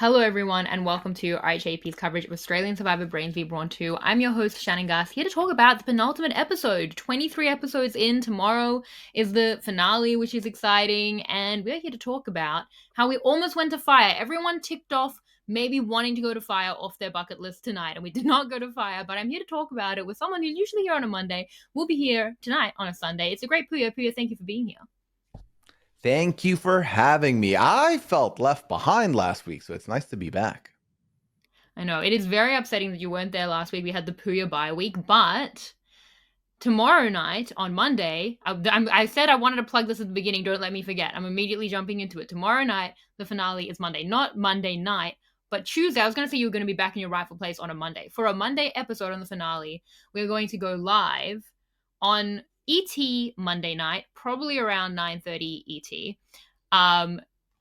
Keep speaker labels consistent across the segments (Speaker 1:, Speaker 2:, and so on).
Speaker 1: Hello, everyone, and welcome to RHAP's coverage of Australian Survivor Brains V Brawn II. I'm your host, Shannon Guss, here to talk about the penultimate episode. 23 episodes in. Tomorrow is the finale, which is exciting, and we're here to talk about how we almost went to fire. Everyone ticked off maybe wanting to go to fire off their bucket list tonight, and we did not go to fire, but I'm here to talk about it with someone who's usually here on a Monday. We'll be here tonight on a Sunday. It's a great Pooya. Pooya, thank you for being here.
Speaker 2: Thank you for having me. I felt left behind last week, so it's nice to be back.
Speaker 1: I know, it is very upsetting that you weren't there last week. We had the Pooya bye week, but tomorrow night, on Monday, I said I wanted to plug this at the beginning, don't let me forget. I'm immediately jumping into it. Tomorrow night, the finale is Monday. Not Monday night, but Tuesday. I was going to say you were going to be back in your rightful place on a Monday. For a Monday episode on the finale, we're going to go live on ET Monday night, probably around 9:30 ET.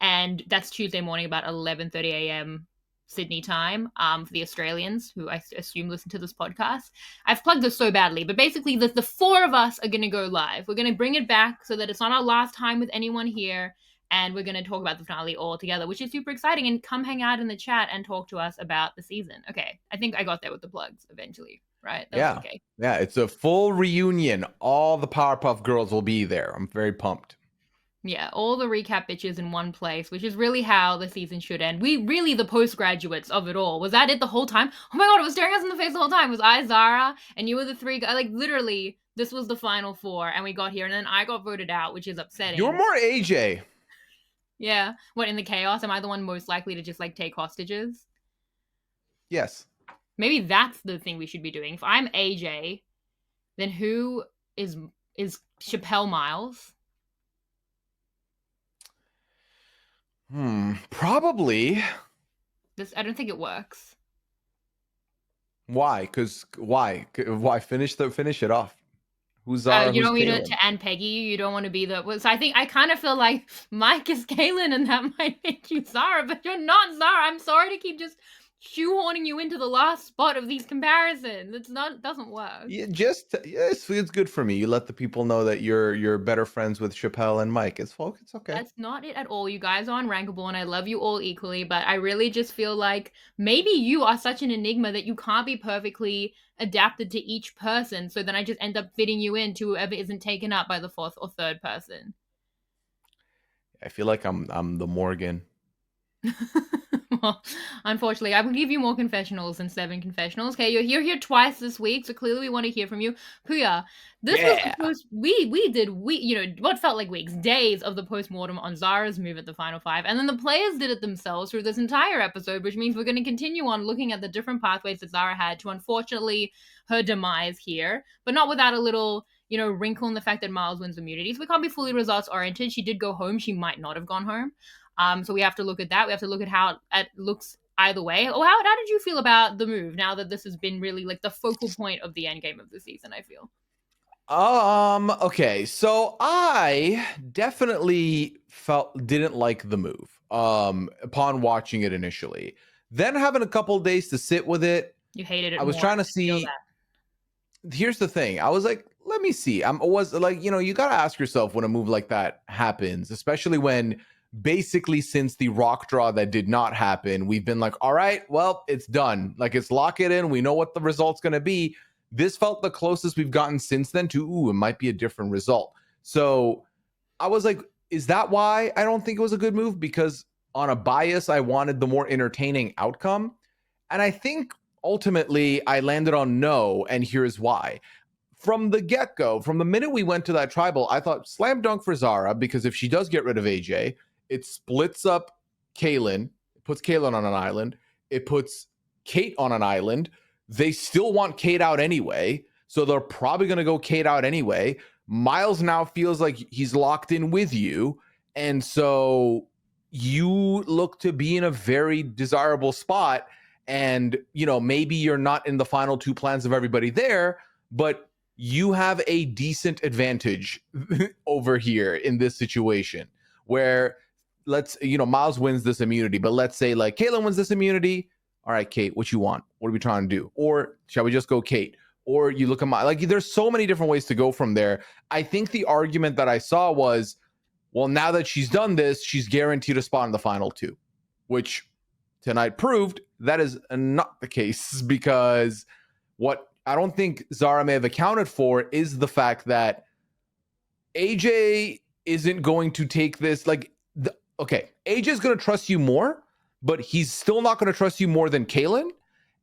Speaker 1: And that's Tuesday morning, about 11:30 a.m. Sydney time, for the Australians who I assume listen to this podcast. I've plugged this so badly, but basically the four of us are going to go live. We're going to bring it back so that it's not our last time with anyone here, and we're going to talk about the finale all together, which is super exciting, and come hang out in the chat and talk to us about the season. Okay, I think I got there with the plugs eventually, right?
Speaker 2: That was okay. Yeah, it's a full reunion. All the Powerpuff Girls will be there. I'm very pumped.
Speaker 1: Yeah, all the recap bitches in one place, which is really how the season should end. We really the postgraduates of it all. Was that it the whole time? Oh my god, it was staring us in the face the whole time. Was I Zara and you were the three guys? Like literally, this was the final four, and we got here, and then I got voted out, which is upsetting.
Speaker 2: You're more AJ.
Speaker 1: Yeah. What, in the chaos? Am I the one most likely to just like take hostages?
Speaker 2: Yes.
Speaker 1: Maybe that's the thing we should be doing. If I'm AJ, then who is Chappelle Miles?
Speaker 2: Probably.
Speaker 1: I don't think it works.
Speaker 2: Why? Why? Finish it off. Who's Zara?
Speaker 1: You don't
Speaker 2: want
Speaker 1: to and Peggy. You don't want to be the. So I kind of feel like Mike is Kaylin, and that might make you Zara, but you're not Zara. I'm sorry to keep just shoehorning you into the last spot of these comparisons. Doesn't work.
Speaker 2: Yeah, it's good for me. You let the people know that you're better friends with Chappelle and Mike. It's okay.
Speaker 1: That's not it at all. You guys are unrankable, and I love you all equally, but I really just feel like maybe you are such an enigma that you can't be perfectly adapted to each person, so then I just end up fitting you into whoever isn't taken up by the fourth or third person.
Speaker 2: I feel like I'm the Morgan.
Speaker 1: Well, unfortunately, I will give you more confessionals than 7 confessionals. Okay, you're here twice this week, so clearly we want to hear from you. Pooya, this was the post we did what felt like weeks, days of the postmortem on Zara's move at the final 5, and then the players did it themselves through this entire episode, which means we're going to continue on looking at the different pathways that Zara had to, unfortunately, her demise here, but not without a little wrinkle in the fact that Miles wins immunity. So we can't be fully results oriented. She did go home. She might not have gone home. So we have to look at that. We have to look at how it looks either way. Oh, how did you feel about the move now that this has been really like the focal point of the end game of the season, I feel?
Speaker 2: Okay, so I definitely didn't like the move upon watching it initially. Then having a couple days to sit with it.
Speaker 1: You hated it.
Speaker 2: I was trying to see. Here's the thing. I was like, let me see. You got to ask yourself when a move like that happens, especially when basically since the rock draw that did not happen, we've been like, all right, well, it's done. Like, it's lock it in. We know what the result's going to be. This felt the closest we've gotten since then to, it might be a different result. So I was like, is that why I don't think it was a good move? Because on a bias, I wanted the more entertaining outcome. And I think ultimately I landed on no, and here's why. From the get-go, from the minute we went to that tribal, I thought slam dunk for Zara, because if she does get rid of AJ, it splits up Kaylin. It puts Kaylin on an island. It puts Kate on an island. They still want Kate out anyway, so they're probably going to go Kate out anyway. Miles now feels like he's locked in with you, and so you look to be in a very desirable spot, and, maybe you're not in the final 2 plans of everybody there, but you have a decent advantage over here in this situation where Miles wins this immunity, but let's say like Kaylin wins this immunity. All right, Kate, what you want? What are we trying to do? Or shall we just go Kate? Or you look at there's so many different ways to go from there. I think the argument that I saw was, well, now that she's done this, she's guaranteed a spot in the final 2, which tonight proved that is not the case, because what I don't think Zara may have accounted for is the fact that AJ isn't going to take this okay, AJ is going to trust you more, but he's still not going to trust you more than Kaylin.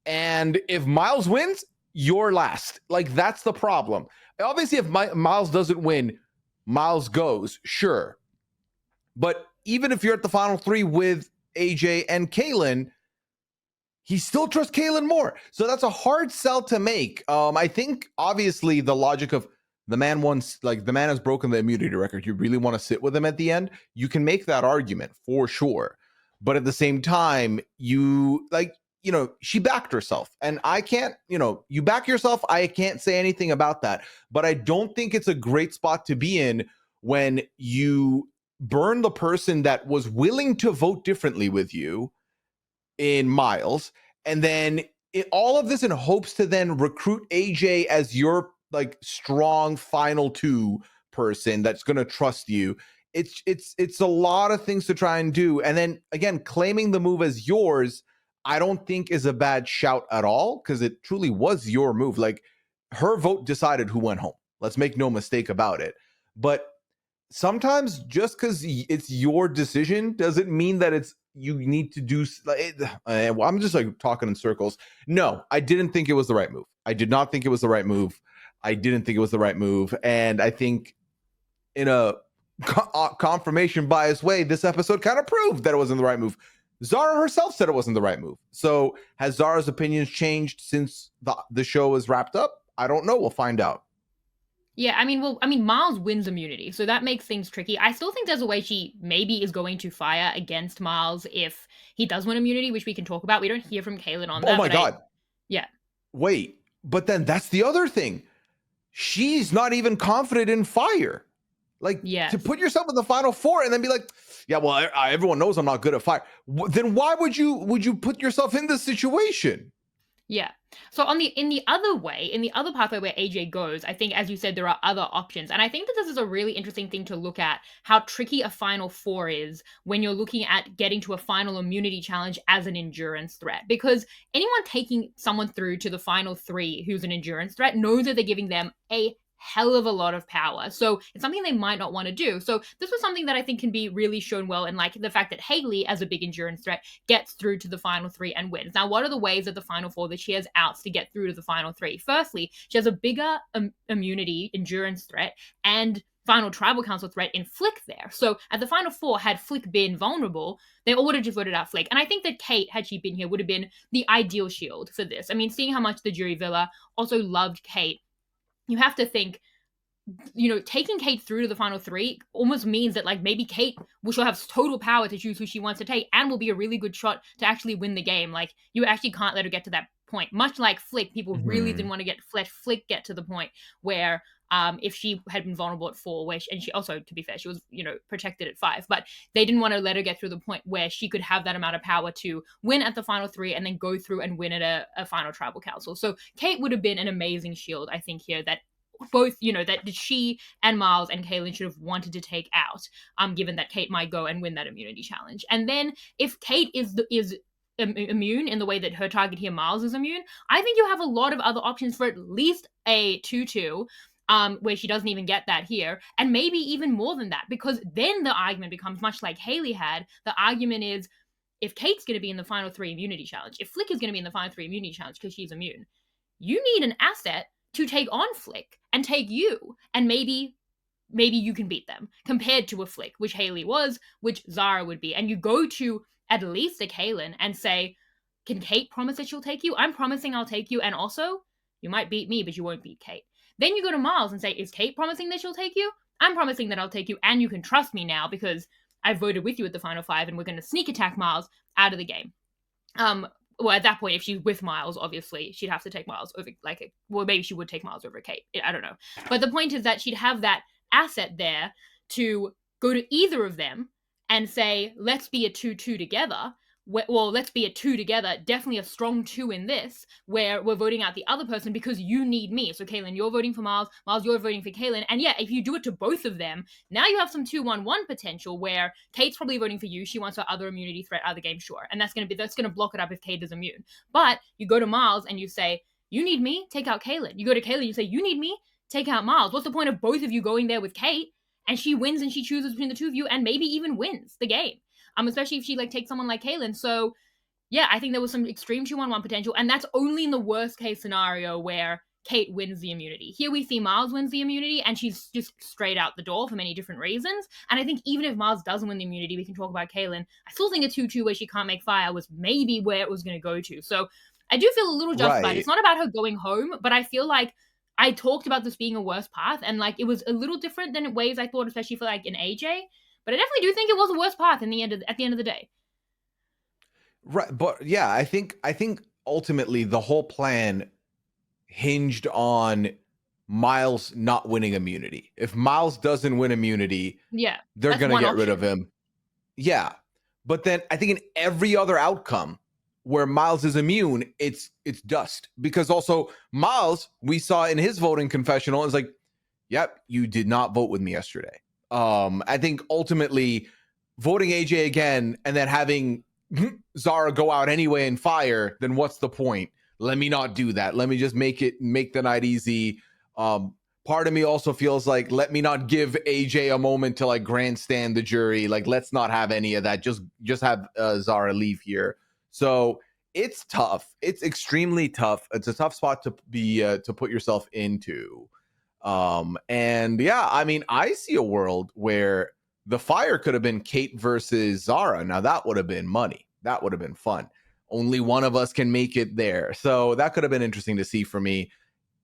Speaker 2: And if Miles wins, you're last. Like, that's the problem. Obviously, if Miles doesn't win, Miles goes, sure. But even if you're at the final three with AJ and Kaylin, he still trusts Kaylin more. So that's a hard sell to make. I think, obviously, the logic of the man has broken the immunity record. You really want to sit with him at the end? You can make that argument for sure. But at the same time, she backed herself. And I can't, you back yourself. I can't say anything about that. But I don't think it's a great spot to be in when you burn the person that was willing to vote differently with you in Miles. And then all of this in hopes to then recruit AJ as your strong final two person that's going to trust you. It's a lot of things to try and do. And then again, claiming the move as yours, I don't think is a bad shout at all, because it truly was your move. Like, her vote decided who went home. Let's make no mistake about it. But sometimes just because it's your decision doesn't mean that you need to do. I'm just talking in circles. No, I didn't think it was the right move. I did not think it was the right move. I didn't think it was the right move. And I think in a confirmation bias way, this episode kind of proved that it wasn't the right move. Zara herself said it wasn't the right move. So has Zara's opinions changed since the show is wrapped up? I don't know. We'll find out.
Speaker 1: Yeah, Miles wins immunity, so that makes things tricky. I still think there's a way she maybe is going to fire against Miles if he does win immunity, which we can talk about. We don't hear from Kaylin on that.
Speaker 2: Oh my God.
Speaker 1: Yeah.
Speaker 2: Wait, but then that's the other thing. She's not even confident in fire. To put yourself in the final four and then be like, yeah, well, everyone knows I'm not good at fire. Then why would you put yourself in this situation?
Speaker 1: Yeah. So in the other pathway where AJ goes, I think, as you said, there are other options. And I think that this is a really interesting thing to look at, how tricky a final four is when you're looking at getting to a final immunity challenge as an endurance threat. Because anyone taking someone through to the final three who's an endurance threat knows that they're giving them a hell of a lot of power. So it's something they might not want to do. So this was something that I think can be really shown well in the fact that Haley, as a big endurance threat, gets through to the final three and wins. Now, what are the ways at the final four that she has outs to get through to the final three? Firstly, she has a bigger immunity endurance threat and final tribal council threat in Flick there. So at the final four, had Flick been vulnerable, they all would have just voted out Flick. And I think that Kate, had she been here, would have been the ideal shield for this. I mean, seeing how much the jury villa also loved Kate, you have to think, taking Kate through to the final three almost means that maybe Kate she'll have total power to choose who she wants to take and will be a really good shot to actually win the game. You actually can't let her get to that point. Much like Flick, people really didn't want to let Flick get to the point where if she had been vulnerable at 4, and she also, to be fair, she was, protected at 5, but they didn't want to let her get through the point where she could have that amount of power to win at the final 3 and then go through and win at a final tribal council. So Kate would have been an amazing shield, I think, here, that both, that she and Miles and Kaylin should have wanted to take out, given that Kate might go and win that immunity challenge. And then if Kate is immune in the way that her target here, Miles, is immune, I think you have a lot of other options for at least a 2-2, where she doesn't even get that here, and maybe even more than that, because then the argument becomes much like Haley had. The argument is, if Kate's going to be in the final 3 immunity challenge, if Flick is going to be in the final 3 immunity challenge because she's immune, you need an asset to take on Flick and take you, and maybe you can beat them compared to a Flick, which Haley was, which Zara would be. And you go to at least a Kaylin and say, can Kate promise that she'll take you? I'm promising I'll take you, and also, you might beat me, but you won't beat Kate. Then you go to Miles and say, is Kate promising that she'll take you? I'm promising that I'll take you, and you can trust me now because I voted with you at the final 5, and we're going to sneak attack Miles out of the game. Well, at that point, if she's with Miles, obviously, she'd have to take Miles over, maybe she would take Miles over Kate. I don't know. But the point is that she'd have that asset there to go to either of them and say, let's be a 2-2 together, well, let's be a 2 together, definitely a strong 2 in this, where we're voting out the other person because you need me. So, Kaylin, you're voting for Miles, Miles, you're voting for Kaylin. And yeah, if you do it to both of them, now you have some 2-1-1 potential where Kate's probably voting for you. She wants her other immunity threat out of the game, sure. And that's gonna block it up if Kate is immune. But you go to Miles and you say, you need me, take out Kaylin. You go to Kaylin, you say, you need me, take out Miles. What's the point of both of you going there with Kate? And she wins and she chooses between the two of you and maybe even wins the game. Especially if she like takes someone like Kaylin. So yeah, I think there was some extreme 2-1-1 potential, and that's only in the worst case scenario where Kate wins the immunity. Here we see Miles wins the immunity, and she's just straight out the door for many different reasons. And I think even if Miles doesn't win the immunity, we can talk about Kaylin. I still think a 2-2 where she can't make fire was maybe where it was going to go to. So I do feel a little justified.
Speaker 2: Right.
Speaker 1: It's not about her going home, but I feel like I talked about this being a worse path, and like it was a little different than ways I thought, especially for like an AJ. But I definitely do think it was a worse path at the end of the day.
Speaker 2: Right, but yeah, I think ultimately the whole plan hinged on Miles not winning immunity. If Miles doesn't win immunity,
Speaker 1: Yeah,
Speaker 2: they're going to get rid of him. Yeah. But then I think in every other outcome where Miles is immune, it's dust. Because also Miles, we saw in his voting confessional, is like, yep, you did not vote with me yesterday. I think ultimately voting AJ again and then having Zara go out anyway and fire, then what's the point? Let me not do that. Let me just make the night easy. Part of me also feels like, let me not give AJ a moment to like grandstand the jury. Like, let's not have any of that. Just have Zara leave here. So it's tough. It's extremely tough. It's a tough spot to be to put yourself into. And yeah, I mean, I see a world where the fire could have been Kate versus Zara. Now that would have been money. That would have been fun. Only one of us can make it there. So that could have been interesting to see for me.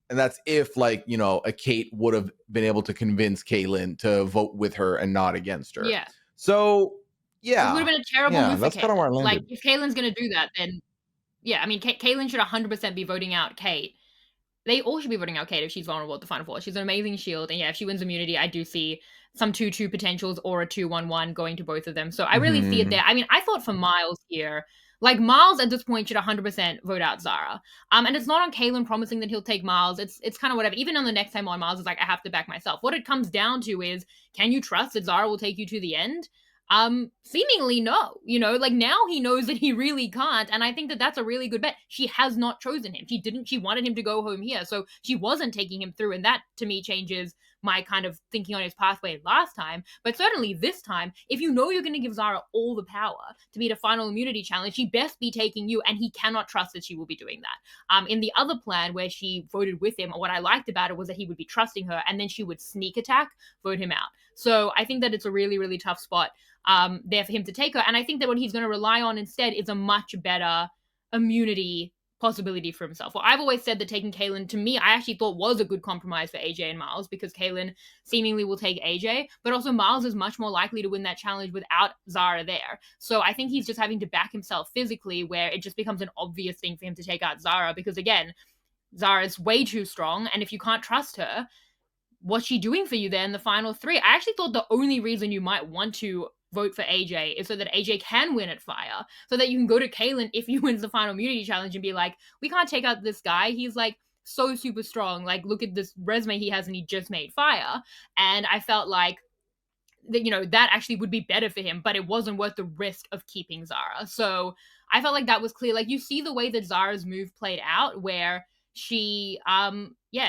Speaker 2: And that's if, like, you know, a Kate would have been able to convince Kaylin to vote with her and not against her.
Speaker 1: Yeah.
Speaker 2: So, yeah.
Speaker 1: It would have been a terrible move for
Speaker 2: that's kind of where I landed.
Speaker 1: Like, if Kaylin's going to do that, then, yeah, I mean, Kaylin should 100% be voting out Kate. They all should be voting out Kate if she's vulnerable at the Final Four. She's an amazing shield. And yeah, if she wins immunity, I do see some 2-2 potentials or a 2-1-1 going to both of them. So I really see it there. I mean, I thought for Miles here, like, Miles at this point should 100% vote out Zara. And it's not on Kaylin promising that he'll take Miles. It's kind of whatever. Even on the next time on, Miles is like, I have to back myself. What it comes down to is, can you trust that Zara will take you to the end? Seemingly no. You know, like, now he knows that he really can't, and I think that that's a really good bet. She has not chosen him. She wanted him to go home here, so she wasn't taking him through, and that to me changes my kind of thinking on his pathway last time. But certainly this time, if you know you're going to give Zara all the power to beat a final immunity challenge, she best be taking you, and he cannot trust that she will be doing that. In the other plan where she voted with him, what I liked about it was that he would be trusting her, and then she would sneak attack, vote him out. So I think that it's a really, really tough spot there for him to take her. And I think that what he's going to rely on instead is a much better immunity possibility for himself. Well, I've always said that taking Kaylin, to me, I actually thought was a good compromise for AJ and Miles, because Kaylin seemingly will take AJ, but also Miles is much more likely to win that challenge without Zara there. So I think he's just having to back himself physically, where it just becomes an obvious thing for him to take out Zara, because again, Zara's way too strong, and if you can't trust her, what's she doing for you there in the final three? I actually thought the only reason you might want to vote for AJ is so that AJ can win at fire, so that you can go to Kaylin if he wins the final immunity challenge and be like, we can't take out this guy. He's like so super strong. Like, look at this resume he has, and he just made fire. And I felt like that, you know, that actually would be better for him, but it wasn't worth the risk of keeping Zara. So I felt like that was clear. Like, you see the way that Zara's move played out, where she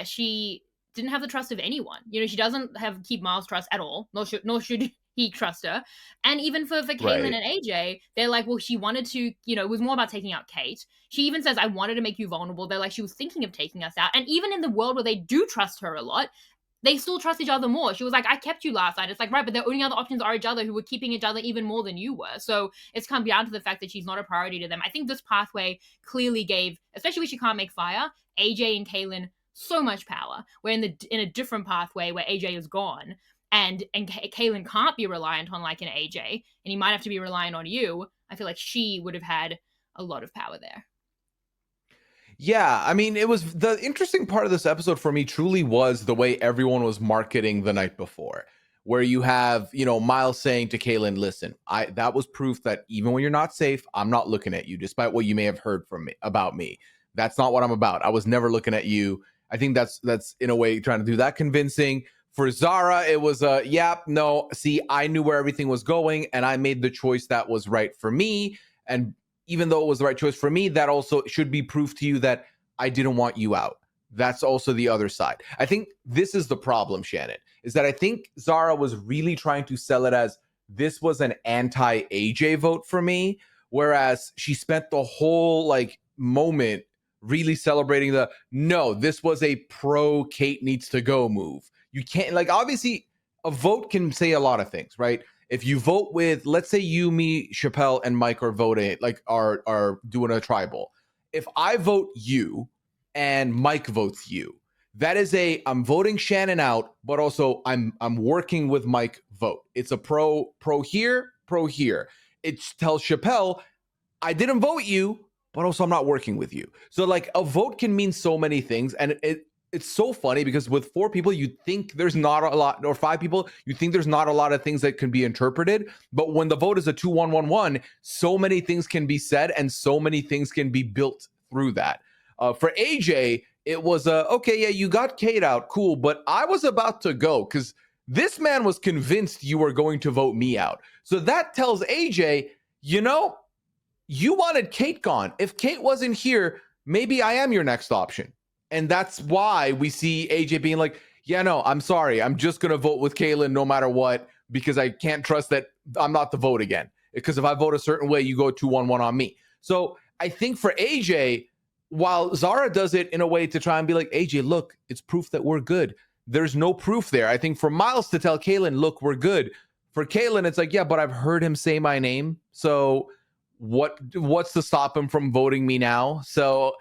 Speaker 1: she didn't have the trust of anyone. You know, she doesn't keep Miles' trust at all, nor should he trust her. And even for Kaylin and AJ, they're like, well, she wanted to, you know, it was more about taking out Kate. She even says, I wanted to make you vulnerable. They're like, she was thinking of taking us out. And even in the world where they do trust her a lot, they still trust each other more. She was like, I kept you last night. It's like, right, but the only other options are each other, who were keeping each other even more than you were. So it's come down to the fact that she's not a priority to them. I think this pathway clearly gave, especially when she can't make fire, AJ and Kaylin so much power. We're in a different pathway where AJ is gone, and Kaylin can't be reliant on like an AJ, and he might have to be reliant on you. I feel like she would have had a lot of power there.
Speaker 2: Yeah, I mean, it was the interesting part of this episode for me truly was the way everyone was marketing the night before, where you have, Miles saying to Kaylin, listen, that was proof that even when you're not safe, I'm not looking at you, despite what you may have heard from me about me. That's not what I'm about. I was never looking at you. I think that's in a way trying to do that convincing. For Zara, it was see, I knew where everything was going and I made the choice that was right for me. And even though it was the right choice for me, that also should be proof to you that I didn't want you out. That's also the other side. I think this is the problem, Shannon, is that I think Zara was really trying to sell it as this was an anti-AJ vote for me, whereas she spent the whole moment really celebrating this was a pro Kate needs to go move. You can't, obviously a vote can say a lot of things, right? If you vote with, let's say you, me, Chappelle, and Mike are voting, are doing a tribal. If I vote you and Mike votes you, that is I'm voting Shannon out, but also I'm working with Mike vote. It's a pro here, pro here. It tells Chappelle, I didn't vote you, but also I'm not working with you. So a vote can mean so many things. And it's so funny because with 4 people, you think there's not a lot, or 5 people, you think there's not a lot of things that can be interpreted. But when the vote is a 2-1-1-1, so many things can be said and so many things can be built through that. For AJ, it was okay, yeah, you got Kate out, cool, but I was about to go because this man was convinced you were going to vote me out. So that tells AJ, you wanted Kate gone. If Kate wasn't here, maybe I am your next option. And that's why we see AJ being like, yeah, no, I'm sorry. I'm just going to vote with Kaylin no matter what, because I can't trust that I'm not the vote again. Because if I vote a certain way, you go 2-1-1 on me. So I think for AJ, while Zara does it in a way to try and be like, AJ, look, it's proof that we're good. There's no proof there. I think for Miles to tell Kaylin, look, we're good. For Kaylin, it's like, yeah, but I've heard him say my name. So what's to stop him from voting me now? So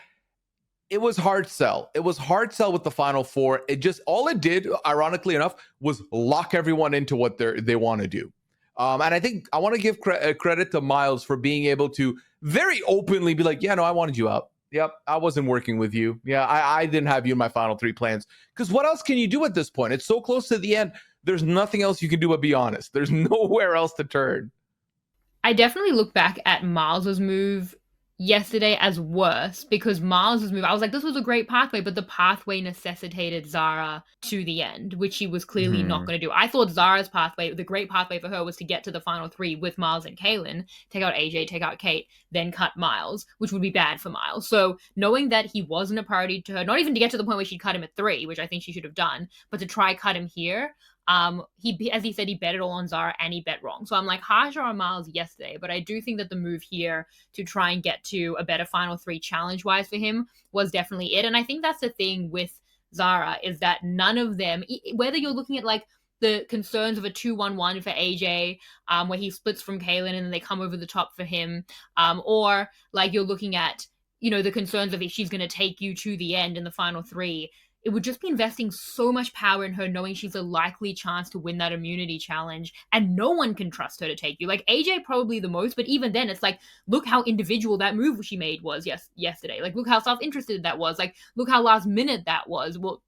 Speaker 2: it was hard sell. It was hard sell with the final 4. All it did, ironically enough, was lock everyone into what they want to do. And I think I want to give credit to Miles for being able to very openly be like, yeah, no, I wanted you out. Yep, I wasn't working with you. Yeah, I didn't have you in my final 3 plans. Because what else can you do at this point? It's so close to the end. There's nothing else you can do but be honest. There's nowhere else to turn.
Speaker 1: I definitely look back at Miles's move yesterday as worse because Miles's move, I was like, this was a great pathway, but the pathway necessitated Zara to the end, which she was clearly not going to do. I thought Zara's pathway, the great pathway for her, was to get to the final 3 with Miles and Kaylin, take out AJ, take out Kate, then cut Miles, which would be bad for Miles. So knowing that he wasn't a priority to her, not even to get to the point where she'd cut him at 3, which I think she should have done, but to try cut him here, he, as he said, he bet it all on Zara and he bet wrong. So I'm like harsher on Miles yesterday, but I do think that the move here to try and get to a better final 3 challenge wise for him was definitely it. And I think that's the thing with Zara, is that none of them, whether you're looking at the concerns of a 2-1-1 for AJ, where he splits from Kaylin and then they come over the top for him, or you're looking at, the concerns of if she's going to take you to the end in the final 3, it would just be investing so much power in her, knowing she's a likely chance to win that immunity challenge, and no one can trust her to take you. AJ probably the most, but even then, it's look how individual that move she made was yesterday. Look how self-interested that was. Look how last minute that was. Well,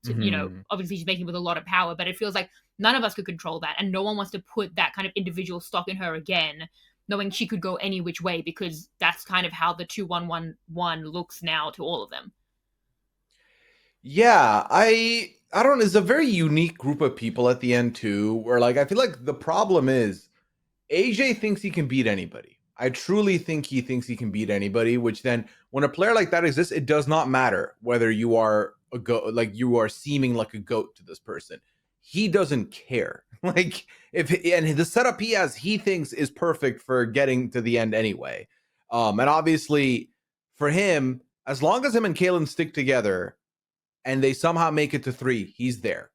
Speaker 1: obviously she's making it with a lot of power, but it feels like none of us could control that, and no one wants to put that kind of individual stock in her again, knowing she could go any which way, because that's kind of how the 2-1-1-1 looks now to all of them.
Speaker 2: Yeah, I don't know. It's a very unique group of people at the end too, where I feel like the problem is AJ thinks he can beat anybody. I truly think he thinks he can beat anybody, which then when a player like that exists, it does not matter whether you are a goat, you are seeming like a goat to this person. He doesn't care. And the setup he has, he thinks is perfect for getting to the end anyway. And obviously for him, as long as him and Kaylin stick together, and they somehow make it to 3, he's there.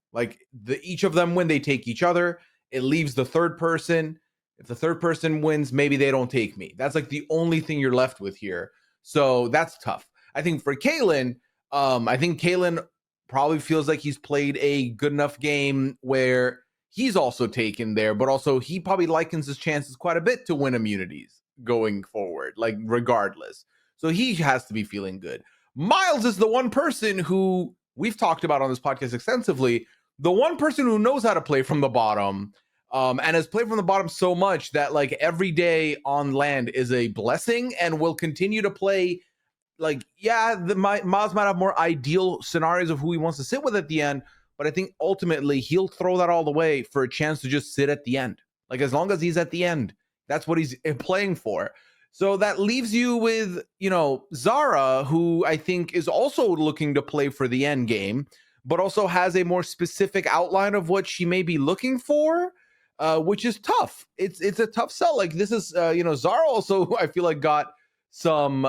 Speaker 2: Each of them, when they take each other, it leaves the third person. If the third person wins, maybe they don't take me. That's the only thing you're left with here. So that's tough. I think for Kaylin, I think Kaylin probably feels like he's played a good enough game where he's also taken there, but also he probably likens his chances quite a bit to win immunities going forward, regardless. So he has to be feeling good. Miles is the one person who we've talked about on this podcast extensively, the one person who knows how to play from the bottom. and has played from the bottom so much that like every day on land is a blessing, and will continue to play. Like, yeah, Miles might have more ideal scenarios of who he wants to sit with at the end, but I think ultimately he'll throw that all the way for a chance to just sit at the end. Like, as long as he's at the end, that's what he's playing for. So that leaves you with, Zara, who I think is also looking to play for the end game, but also has a more specific outline of what she may be looking for, which is tough. It's a tough sell. Like, this is, Zara also, I feel like, got some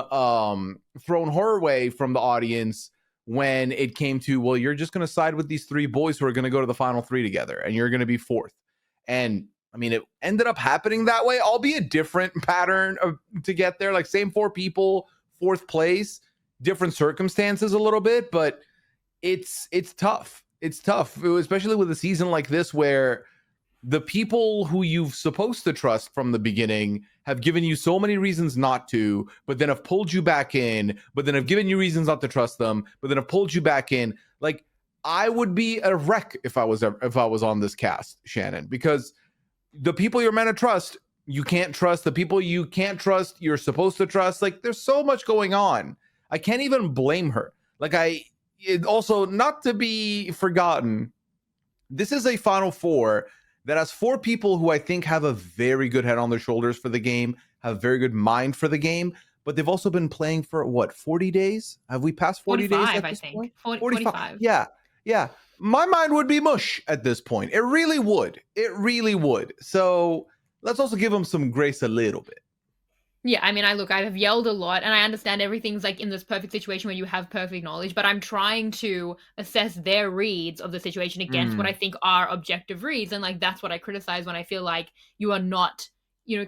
Speaker 2: thrown her way from the audience when it came to, well, you're just going to side with these three boys who are going to go to the final three together, and you're going to be fourth. And I mean, it ended up happening that way, albeit different pattern to get there. Like, same four people, fourth place, different circumstances a little bit, but it's tough. It's tough, especially with a season like this where the people who you've supposed to trust from the beginning have given you so many reasons not to, but then have pulled you back in, but then have given you reasons not to trust them, but then have pulled you back in. Like, I would be a wreck if I was on this cast, Shannon, because the people you're meant to trust, you can't trust. The people you can't trust, you're supposed to trust. Like, there's so much going on. I can't even blame her. Like, also, not to be forgotten, this is a Final Four that has four people who I think have a very good head on their shoulders for the game, have a very good mind for the game, but they've also been playing for, 40 days? Have we passed 40 days at this point?
Speaker 1: 45.
Speaker 2: Yeah. My mind would be mush at this point. It really would. So let's also give them some grace a little bit.
Speaker 1: Yeah, I mean, I have yelled a lot, and I understand everything's like in this perfect situation where you have perfect knowledge, but I'm trying to assess their reads of the situation against what I think are objective reads, and like that's what I criticize when I feel like you are not,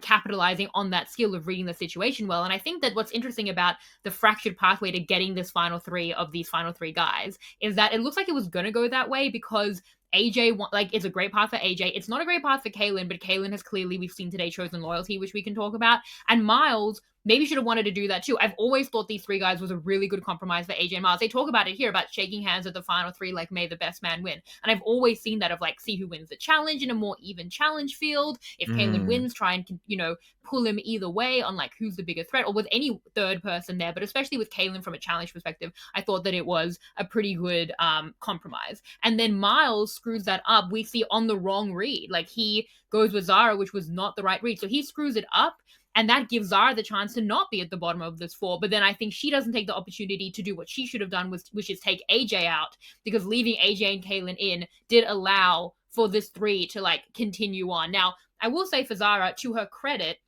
Speaker 1: capitalizing on that skill of reading the situation well. And I think that what's interesting about the fractured pathway to getting this final three of these final three guys is that it looks like it was gonna go that way because AJ, it's a great path for AJ. It's not a great path for Kayn, but Kayn has clearly, we've seen today, chosen loyalty, which we can talk about. And Miles maybe should have wanted to do that too. I've always thought these three guys was a really good compromise for AJ and Miles. They talk about it here about shaking hands at the final three, like, may the best man win. And I've always seen that of like, see who wins the challenge in a more even challenge field. If Kayn wins, try and, pull him either way on like who's the bigger threat, or with any third person there. But especially with Kayn from a challenge perspective, I thought that it was a pretty good compromise. And then Miles screws that up. We see on the wrong read. Like, he goes with Zara, which was not the right read. So he screws it up. And that gives Zara the chance to not be at the bottom of this four. But then I think she doesn't take the opportunity to do what she should have done, which is take AJ out, because leaving AJ and Kayn in did allow for this three to like continue on. Now, I will say for Zara, to her credit,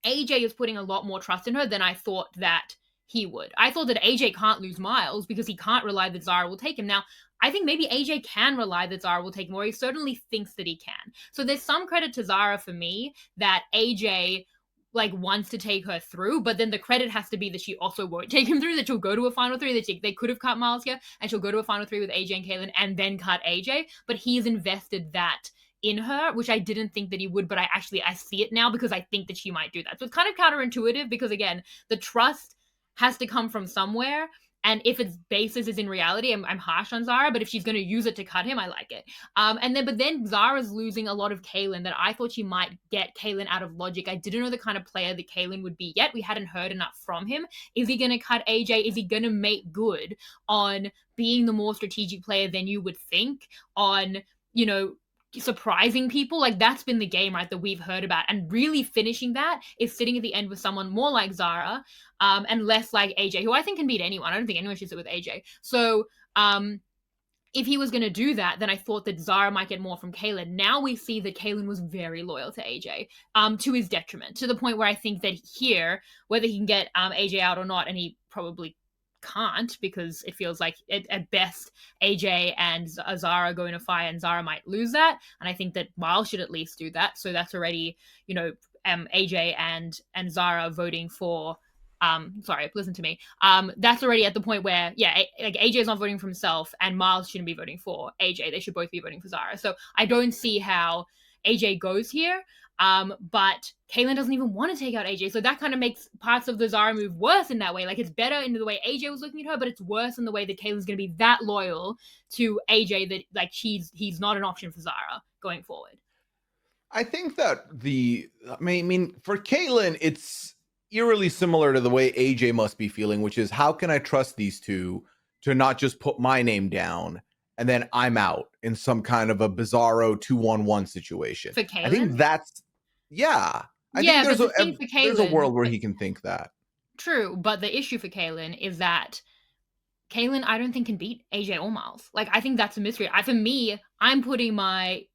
Speaker 1: AJ is putting a lot more trust in her than I thought that he would. I thought that AJ can't lose Miles because he can't rely that Zara will take him. Now, I think maybe AJ can rely that Zara will take him, or he certainly thinks that he can. So there's some credit to Zara for me that AJ like wants to take her through, but then the credit has to be that she also won't take him through, that she'll go to a final three, that they could have cut Miles here, and she'll go to a final three with AJ and Kayn and then cut AJ, but he's invested that in her, which I didn't think that he would, but I see it now because I think that she might do that. So it's kind of counterintuitive because, again, the trust has to come from somewhere. And if its basis is in reality, I'm harsh on Zara, but if she's going to use it to cut him, I like it. But then Zara's losing a lot of Kayn that I thought she might get Kayn out of logic. I didn't know the kind of player that Kayn would be yet. We hadn't heard enough from him. Is he going to cut AJ? Is he going to make good on being the more strategic player than you would think? On, surprising people? Like, that's been the game, right, that we've heard about, and really finishing that is sitting at the end with someone more like Zara and less like AJ, who I think can beat anyone. I don't think anyone should sit with AJ. So if he was going to do that, then I thought that Zara might get more from Kayn. Now we see that Kayn was very loyal to AJ, to his detriment, to the point where I think that here, whether he can get AJ out or not, and he probably can't, because it feels like at best AJ and Zara go in a fight and Zara might lose that, and I think that Miles should at least do that. So that's already, AJ and Zara voting for sorry, listen to me. That's already at the point where, like, AJ's not voting for himself and Miles shouldn't be voting for AJ. They should both be voting for Zara. So I don't see how AJ goes here. But Kayn doesn't even want to take out AJ. So that kind of makes parts of the Zara move worse in that way. Like, it's better in the way AJ was looking at her, but it's worse in the way that Kayn's going to be that loyal to AJ that, like, he's not an option for Zara going forward.
Speaker 2: I think that for Caitlyn, it's eerily similar to the way AJ must be feeling, which is how can I trust these two to not just put my name down and then I'm out in some kind of a bizarro 2-on-1 situation.
Speaker 1: For
Speaker 2: I think
Speaker 1: Kaylin?
Speaker 2: that's yeah. I think
Speaker 1: Yeah, but the thing for
Speaker 2: there's a
Speaker 1: Kaylin,
Speaker 2: world where he can think that.
Speaker 1: true, but the issue for Kaylin is that Kaylin, I don't think can beat AJ or Miles. Like I think that's a mystery. For me, I'm putting my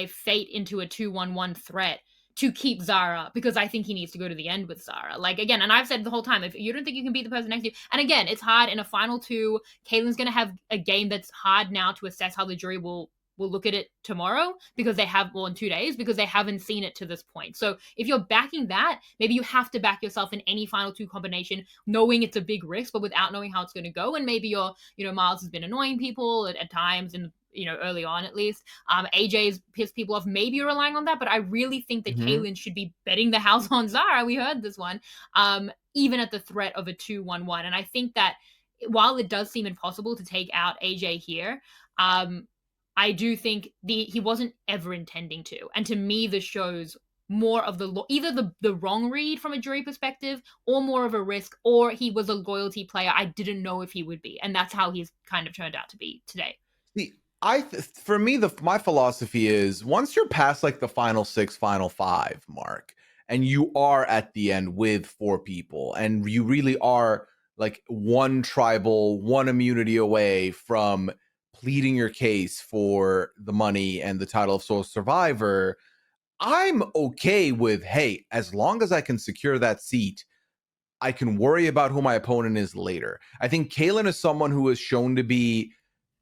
Speaker 1: fate into a 2-1-1 threat to keep Zara because I think he needs to go to the end with Zara. Like again, and I've said the whole time, if you don't think you can beat the person next to you, and again, it's hard in a final two. Kaylin's gonna have a game that's hard now to assess how the jury will look at it tomorrow because they have in 2 days because they haven't seen it to this point. So if you're backing that, maybe you have to back yourself in any final two combination, knowing it's a big risk, but without knowing how it's going to go. And maybe Miles has been annoying people at times and early on at least. AJ's pissed people off. Maybe you're relying on that, but I really think that
Speaker 2: Mhm.
Speaker 1: Kaylin should be betting the house on Zara. We heard this one, even at the threat of a 2-1-1. And I think that while it does seem impossible to take out AJ here, I do think he wasn't ever intending to. And to me, this shows more of either the wrong read from a jury perspective or more of a risk, or he was a loyalty player I didn't know if he would be. And that's how he's kind of turned out to be today.
Speaker 2: See, for me, my philosophy is once you're past like the final six, final five mark, and you are at the end with four people, and you really are like one tribal, one immunity away from pleading your case for the money and the title of sole survivor, I'm okay with, hey, as long as I can secure that seat, I can worry about who my opponent is later. I think Kaylin is someone who is shown to be,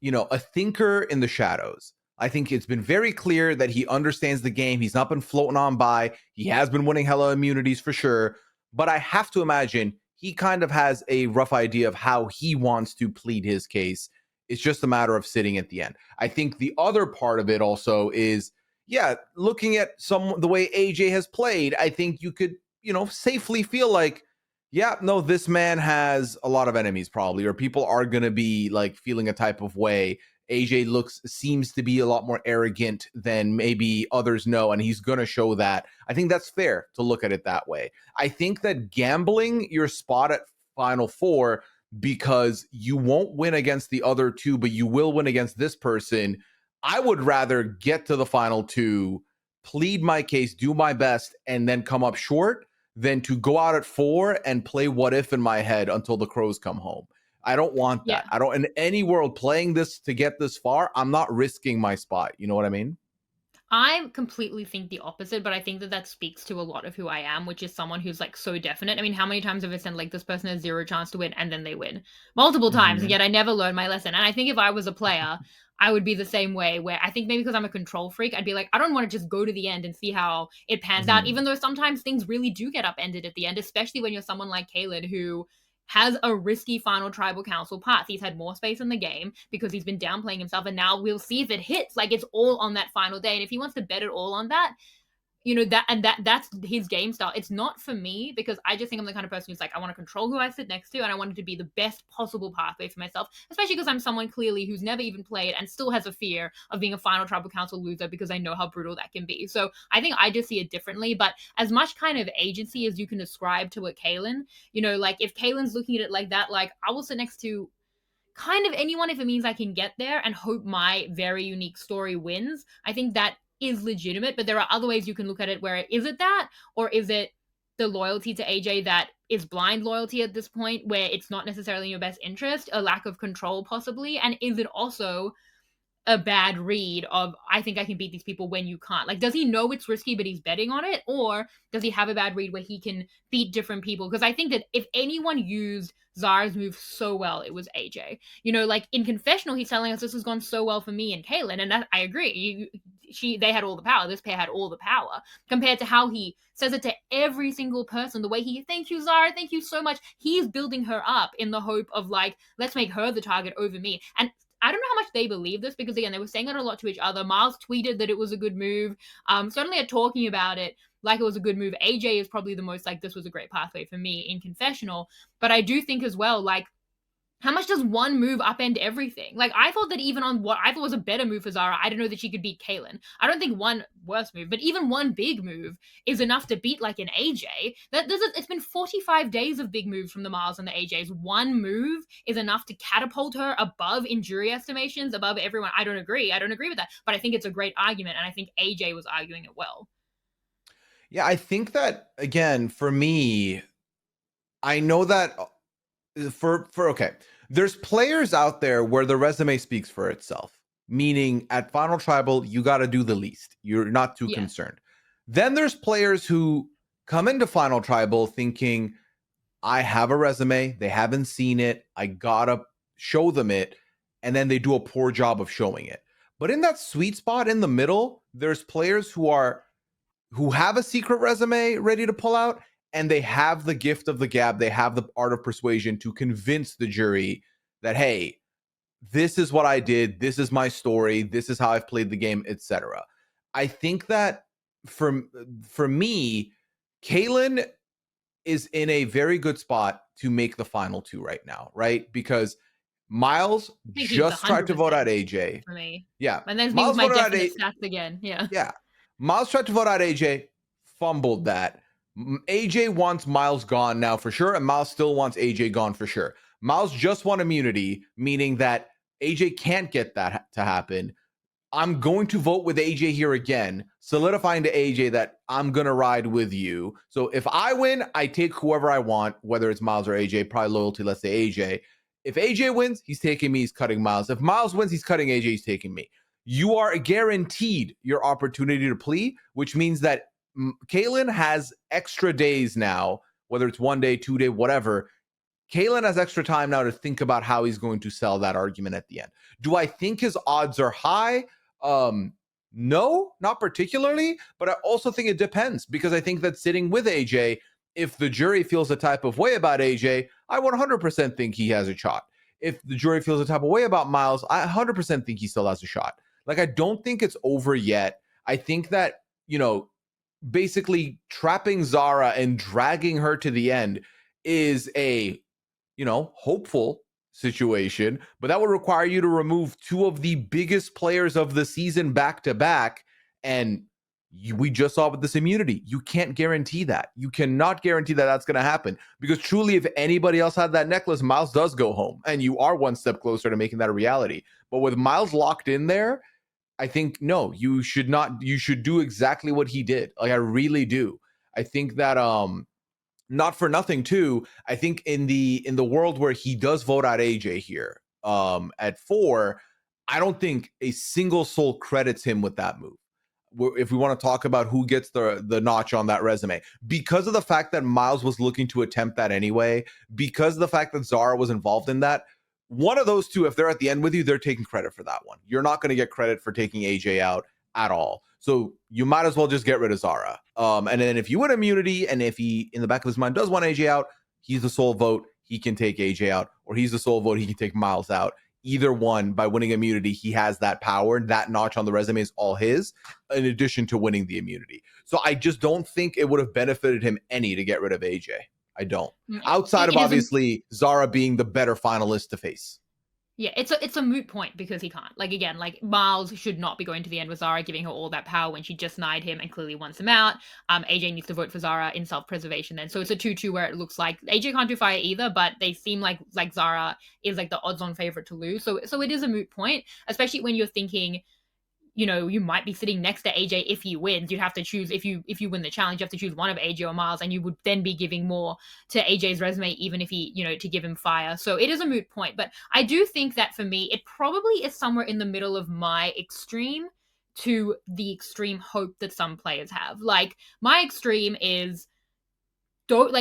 Speaker 2: a thinker in the shadows. I think it's been very clear that he understands the game. He's not been floating on by. He has been winning hella immunities for sure. But I have to imagine he kind of has a rough idea of how he wants to plead his case. It's just a matter of sitting at the end. I think the other part of it also is, yeah, looking at the way AJ has played, I think you could, safely feel like, yeah, no, this man has a lot of enemies probably, or people are going to be like feeling a type of way. AJ seems to be a lot more arrogant than maybe others know, and he's going to show that. I think that's fair to look at it that way. I think that gambling your spot at Final Four because you won't win against the other two, but you will win against this person. I would rather get to the final two, plead my case, do my best, and then come up short than to go out at 4 and play what if in my head until the crows come home. I don't want
Speaker 1: Yeah.
Speaker 2: that. I don't, in any world, playing this to get this far, I'm not risking my spot. You know what I mean?
Speaker 1: I completely think the opposite, but I think that speaks to a lot of who I am, which is someone who's like so definite. I mean, how many times have I said like this person has zero chance to win and then they win? Multiple times, and
Speaker 2: Mm-hmm.
Speaker 1: yet I never learned my lesson. And I think if I was a player, I would be the same way, where I think maybe because I'm a control freak, I'd be like, I don't want to just go to the end and see how it pans out,
Speaker 2: Mm-hmm.
Speaker 1: even though sometimes things really do get upended at the end, especially when you're someone like Caleb who has a risky final tribal council path. He's had more space in the game because he's been downplaying himself, and now we'll see if it hits. Like it's all on that final day, and if he wants to bet it all on that, that's his game style. It's not for me because I just think I'm the kind of person who's like, I want to control who I sit next to and I want it to be the best possible pathway for myself, especially because I'm someone clearly who's never even played and still has a fear of being a final tribal council loser because I know how brutal that can be. So I think I just see it differently. But as much kind of agency as you can ascribe to Kaylin, like if Kaylin's looking at it like that, like I will sit next to kind of anyone if it means I can get there and hope my very unique story wins. I think that is legitimate, but there are other ways you can look at it where is it that, or is it the loyalty to AJ that is blind loyalty at this point where it's not necessarily in your best interest, a lack of control possibly, and is it also a bad read of I think I can beat these people when you can't? Like, does he know it's risky but he's betting on it, or does he have a bad read where he can beat different people? Because I think that if anyone used Zara's move so well, it was AJ. Like in confessional, he's telling us this has gone so well for me and Kaylin, and that I agree. They had all the power. This pair had all the power compared to how he says it to every single person. The way he, thank you, Zara, thank you so much. He's building her up in the hope of like, let's make her the target over me. And I don't know how much they believe this because again, they were saying it a lot to each other. Miles tweeted that it was a good move. Certainly are talking about it like it was a good move. AJ is probably the most like this was a great pathway for me in confessional. But I do think as well, like How much does one move upend everything? Like, I thought that even on what I thought was a better move for Zara, I don't know that she could beat Kayn. I don't think one worse move, but even one big move is enough to beat like an AJ. It's been 45 days of big moves from the Miles and the AJs. One move is enough to catapult her above injury estimations, above everyone. I don't agree. I don't agree with that, but I think it's a great argument, and I think AJ was arguing it well.
Speaker 2: Yeah, I think that again, for me, I know that for okay, there's players out there where the resume speaks for itself. Meaning at Final Tribal, you got to do the least. You're not too
Speaker 1: Yeah.
Speaker 2: concerned. Then there's players who come into Final Tribal thinking, I have a resume, they haven't seen it, I gotta show them it, and then they do a poor job of showing it. But in that sweet spot in the middle, there's players who have a secret resume ready to pull out, and they have the gift of the gab, they have the art of persuasion to convince the jury that, hey, this is what I did, this is my story, this is how I've played the game, etc. I think that for me, Kayn is in a very good spot to make the final two right now, right? Because Miles
Speaker 1: I think he's
Speaker 2: just tried to vote out
Speaker 1: 100%
Speaker 2: AJ.
Speaker 1: for me.
Speaker 2: Yeah.
Speaker 1: And there's me with
Speaker 2: Miles
Speaker 1: my
Speaker 2: voted out
Speaker 1: definite
Speaker 2: AJ.
Speaker 1: stats again. Yeah.
Speaker 2: Yeah. Miles tried to vote out AJ, fumbled that. AJ wants Miles gone now for sure, and Miles still wants AJ gone for sure. Miles just won immunity, meaning that AJ can't get that to happen. I'm going to vote with AJ here again, solidifying to AJ that I'm going to ride with you. So if I win, I take whoever I want, whether it's Miles or AJ, probably loyalty, let's say AJ. If AJ wins, he's taking me, he's cutting Miles. If Miles wins, he's cutting AJ, he's taking me. You are guaranteed your opportunity to plea, which means that Kayn has extra days now, whether it's 1 day, 2 day, whatever. Kayn has extra time now to think about how he's going to sell that argument at the end. Do I think his odds are high? No, not particularly, but I also think it depends, because I think that sitting with AJ, if the jury feels a type of way about AJ, I 100% think he has a shot. If the jury feels a type of way about Miles, I 100% think he still has a shot. Like, I don't think it's over yet. I think that, basically trapping Zara and dragging her to the end is a, hopeful situation, but that would require you to remove two of the biggest players of the season back to back. And we just saw with this immunity, you can't guarantee that. You cannot guarantee that that's going to happen, because truly, if anybody else had that necklace, Miles does go home, and you are one step closer to making that a reality. But with Miles locked in there, I think, no, you should not. You should do exactly what he did. Like, I really do. I think that not for nothing too, I think in the world where he does vote out AJ here at 4, I don't think a single soul credits him with that move. If we want to talk about who gets the notch on that resume, because of the fact that Miles was looking to attempt that anyway, because of the fact that Zara was involved in that, one of those two, if they're at the end with you, they're taking credit for that one. You're not going to get credit for taking AJ out at all. So you might as well just get rid of Zara. And then if you win immunity, and if he, in the back of his mind, does want AJ out, he's the sole vote, he can take AJ out, or he's the sole vote, he can take Miles out. Either one, by winning immunity, he has that power. That notch on the resume is all his, in addition to winning the immunity. So I just don't think it would have benefited him any to get rid of AJ. I don't. Outside of obviously Zara being the better finalist to face.
Speaker 1: Yeah, it's a moot point, because he can't. Like, again, like, Miles should not be going to the end with Zara, giving her all that power when she just denied him and clearly wants him out. AJ needs to vote for Zara in self-preservation then. So it's a 2-2 where it looks like AJ can't do fire either, but they seem like Zara is like the odds-on favorite to lose. So it is a moot point, especially when you're thinking, you might be sitting next to AJ if he wins. You'd have to choose, if you win the challenge, you have to choose one of AJ or Miles, and you would then be giving more to AJ's resume, even if he, to give him fire. So it is a moot point. But I do think that for me, it probably is somewhere in the middle of my extreme to the extreme hope that some players have. Like, my extreme is, don't,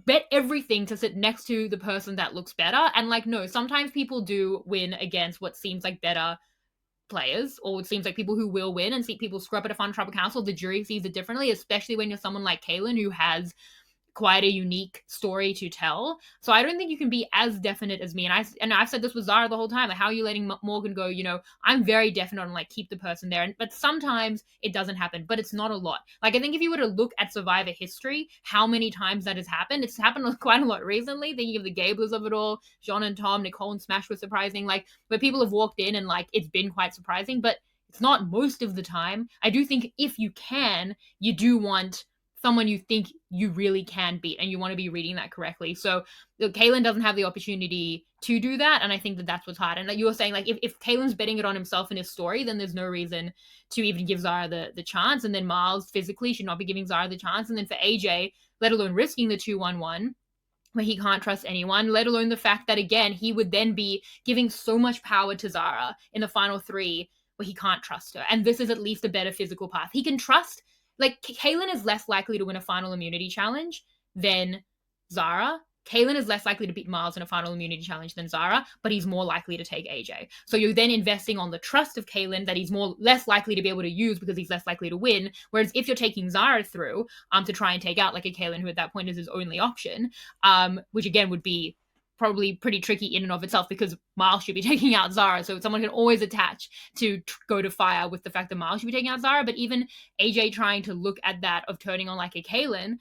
Speaker 1: bet everything to sit next to the person that looks better. And no, sometimes people do win against what seems like better players, or it seems like people who will win, and see people scrub at a fun tribal council. The jury sees it differently, especially when you're someone like Kayn, who has quite a unique story to tell. So I don't think you can be as definite as me. And I've said this with Zara the whole time. Like, how are you letting Morgan go? You know, I'm very definite on like keep the person there. But sometimes it doesn't happen. But it's not a lot. Like, I think if you were to look at Survivor history, how many times that has happened, it's happened quite a lot recently. Thinking of the Gablers of it all, John and Tom, Nicole and Smash was surprising. Like, where people have walked in and like it's been quite surprising, but it's not most of the time. I do think if you can, you do want someone you think you really can beat, and you want to be reading that correctly. So Kaylin doesn't have the opportunity to do that, and I think that that's what's hard. And like you were saying, like if Kaylin's betting it on himself and his story, then there's no reason to even give Zara the chance. And then Miles physically should not be giving Zara the chance. And then for AJ, let alone risking the 2-1-1, where he can't trust anyone, let alone the fact that, again, he would then be giving so much power to Zara in the final 3 where he can't trust her. And this is at least a better physical path. He can trust, like, Kaylin is less likely to win a final immunity challenge than Zara. Kaylin is less likely to beat Miles in a final immunity challenge than Zara, but he's more likely to take AJ. So you're then investing on the trust of Kaylin that he's less likely to be able to use because he's less likely to win. Whereas if you're taking Zara through to try and take out like a Kaylin, who at that point is his only option, which again would be probably pretty tricky in and of itself because Miles should be taking out Zara. So someone can always attach to go to fire with the fact that Miles should be taking out Zara. But even AJ trying to look at that of turning on like a Kaylin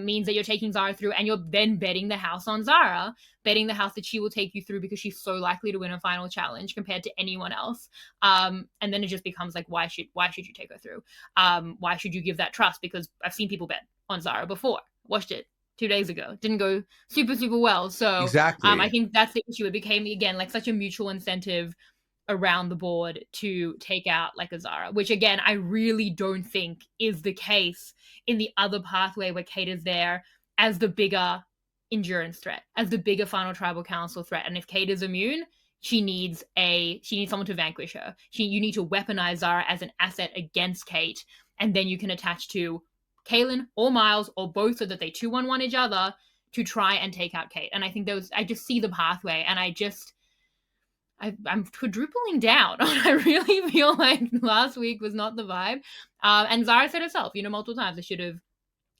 Speaker 1: means that you're taking Zara through, and you're then betting the house on Zara, betting the house that she will take you through because she's so likely to win a final challenge compared to anyone else. And then it just becomes like, why should you take her through? Why should you give that trust? Because I've seen people bet on Zara before. Watched it 2 days ago. Didn't go super, super well. So
Speaker 2: Exactly.
Speaker 1: I think that's the issue. It became, again, like such a mutual incentive around the board to take out like a Zara, which again, I really don't think is the case in the other pathway where Kate is there as the bigger endurance threat, as the bigger final tribal council threat. And if Kate is immune, she needs someone to vanquish her. You need to weaponize Zara as an asset against Kate, and then you can attach to Kaylin or Miles or both so that they 2-1-1 each other to try and take out Kate. And I think I just see the pathway, and I'm quadrupling down. I really feel like last week was not the vibe. And Zara said herself, multiple times, I should have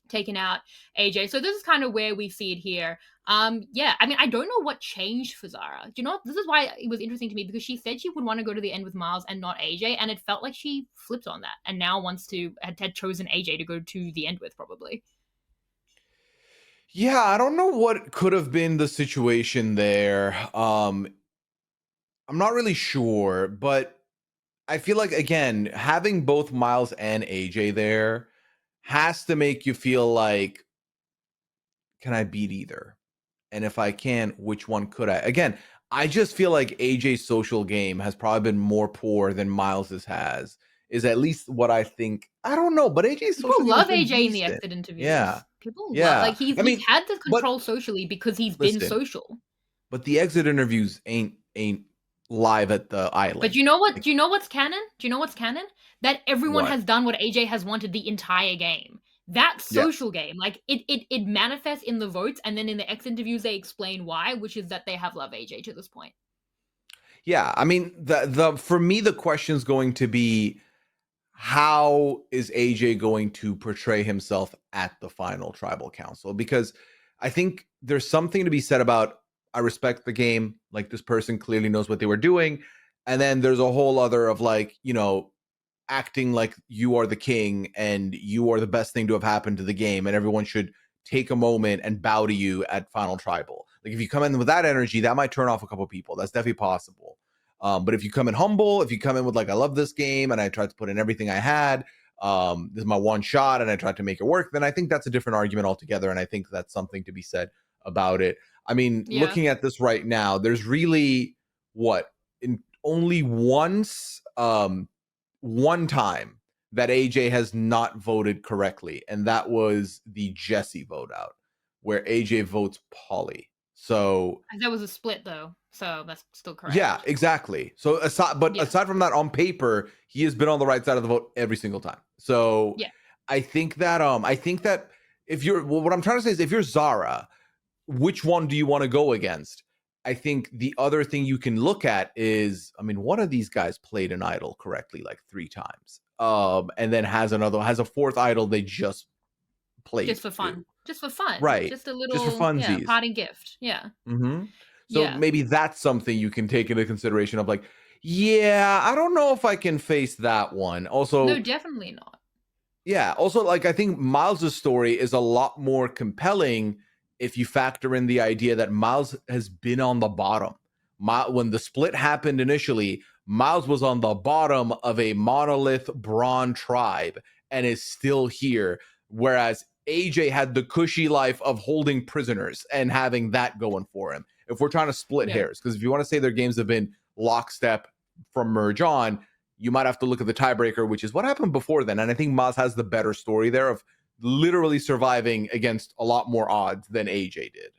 Speaker 1: taken out AJ. So this is kind of where we see it here. Yeah, I mean, I don't know what changed for Zara. Do you know, this is why it was interesting to me, because she said she would want to go to the end with Miles and not AJ, and it felt like she flipped on that and now had chosen AJ to go to the end with, probably.
Speaker 2: Yeah, I don't know what could have been the situation there. I'm not really sure, but I feel like, again, having both Miles and AJ there has to make you feel like, can I beat either? And if I can, which one could I? Again, I just feel like AJ's social game has probably been more poor than Miles's has. Is at least what I think. I don't know, but AJ's
Speaker 1: People
Speaker 2: social game has
Speaker 1: love
Speaker 2: been
Speaker 1: AJ in the
Speaker 2: decent.
Speaker 1: exit interviews.
Speaker 2: Yeah,
Speaker 1: People love,
Speaker 2: yeah.
Speaker 1: like, he's
Speaker 2: I mean,
Speaker 1: had the
Speaker 2: but
Speaker 1: control socially because he's been
Speaker 2: listen,
Speaker 1: social.
Speaker 2: but the exit interviews ain't live at the
Speaker 1: But
Speaker 2: island.
Speaker 1: you know what?
Speaker 2: Like,
Speaker 1: Do you know what's canon? Do you know what's canon? That everyone
Speaker 2: what?
Speaker 1: has done what AJ has wanted the entire game. That
Speaker 2: Yes.
Speaker 1: social game, like it manifests in the votes, and then in the X interviews they explain why, which is that they have loved AJ to this point.
Speaker 2: Yeah, I mean, the for me the question's going to be, how is AJ going to portray himself at the final tribal council? Because I think there's something to be said about, I respect the game, like this person clearly knows what they were doing, and then there's a whole other of like, acting like you are the king and you are the best thing to have happened to the game, and everyone should take a moment and bow to you at final tribal. Like, if you come in with that energy, that might turn off a couple people. That's definitely possible. But if you come in humble, if you come in with like, I love this game and I tried to put in everything I had, this is my one shot and I tried to make it work, then I think that's a different argument altogether. And I think that's something to be said about it. I mean,
Speaker 1: Yeah.
Speaker 2: looking at this right now, there's really in only one time that AJ has not voted correctly, and that was the Jesse vote out, where AJ votes Polly. So
Speaker 1: That was a split though, so that's still correct.
Speaker 2: yeah, exactly. So aside from that, on paper, he has been on the right side of the vote every single time. So
Speaker 1: Yeah.
Speaker 2: I think that if you're, what I'm trying to say is, if you're Zara, which one do you want to go against? I think the other thing you can look at is, I mean, one of these guys played an idol correctly like 3 times. And then has a fourth idol they just played
Speaker 1: Just for
Speaker 2: too.
Speaker 1: fun. Just for fun.
Speaker 2: Right.
Speaker 1: Just a
Speaker 2: Just for
Speaker 1: little, yeah,
Speaker 2: funsies.
Speaker 1: parting gift. Yeah.
Speaker 2: Mhm. So
Speaker 1: Yeah.
Speaker 2: maybe that's something you can take into consideration of like, yeah, I don't know if I can face that one.
Speaker 1: No,
Speaker 2: Also,
Speaker 1: definitely not.
Speaker 2: yeah, also like I think Miles's story is a lot more compelling if you factor in the idea that Miles has been on the bottom. When the split happened initially, Miles was on the bottom of a monolith brawn tribe and is still here, whereas AJ had the cushy life of holding prisoners and having that going for him. If we're trying to split
Speaker 1: Yeah.
Speaker 2: hairs, because if you want to say their games have been lockstep from merge on, you might have to look at the tiebreaker, which is what happened before then. And I think Maz has the better story there of literally surviving against a lot more odds than AJ did.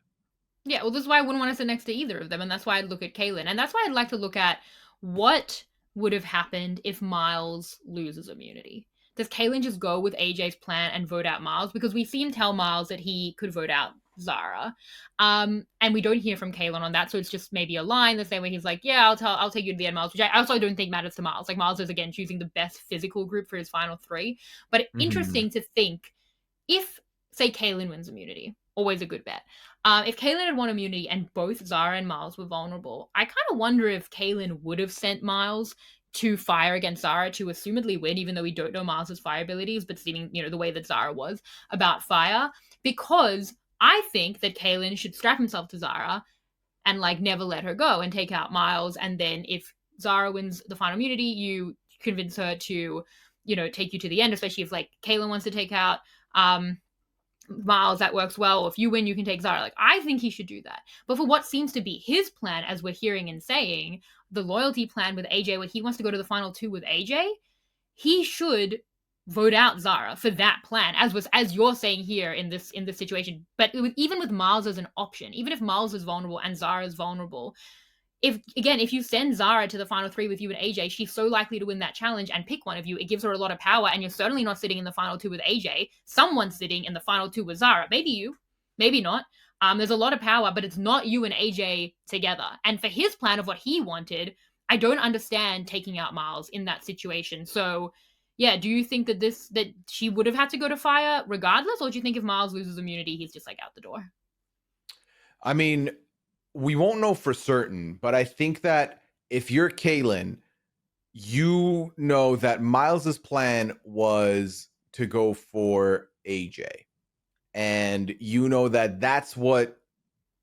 Speaker 1: Yeah, well, this is why I wouldn't want to sit next to either of them, and that's why I'd look at Kaylin. And that's why I'd like to look at what would have happened if Miles loses immunity. Does Kaylin just go with AJ's plan and vote out Miles? Because we see him tell Miles that he could vote out Zara. And we don't hear from Kaylin on that, so it's just maybe a line the same way he's like, yeah, I'll take you to the end, Miles, which I also don't think matters to Miles. Like Miles is again choosing the best physical group for his final three. But
Speaker 2: Mm-hmm.
Speaker 1: interesting to think if, say, Kaylin wins immunity, always a good bet. If Kaylin had won immunity and both Zara and Miles were vulnerable, I kind of wonder if Kaylin would have sent Miles to fire against Zara to assumedly win, even though we don't know Miles's fire abilities, but seeming, the way that Zara was about fire, because I think that Kaylin should strap himself to Zara and like never let her go and take out Miles. And then if Zara wins the final immunity, you convince her to, take you to the end, especially if like Kaylin wants to take out um Miles, that works well. Or if you win, you can take Zara. Like, I think he should do that. But for what seems to be his plan, as we're hearing and saying, the loyalty plan with AJ, where he wants to go to the final two with AJ, he should vote out Zara for that plan, as you're saying here in this situation. But even with Miles as an option, even if Miles is vulnerable and Zara is vulnerable, if you send Zara to the final three with you and AJ, she's so likely to win that challenge and pick one of you. It gives her a lot of power, and you're certainly not sitting in the final two with AJ. Someone's sitting in the final two with Zara. Maybe you, maybe not. There's a lot of power, but it's not you and AJ together. And for his plan of what he wanted, I don't understand taking out Miles in that situation. So, yeah, do you think that she would have had to go to fire regardless, or do you think if Miles loses immunity, he's just like out the door?
Speaker 2: I mean, we won't know for certain, but I think that if you're Kaylin, you know that Miles's plan was to go for AJ. And you know that that's what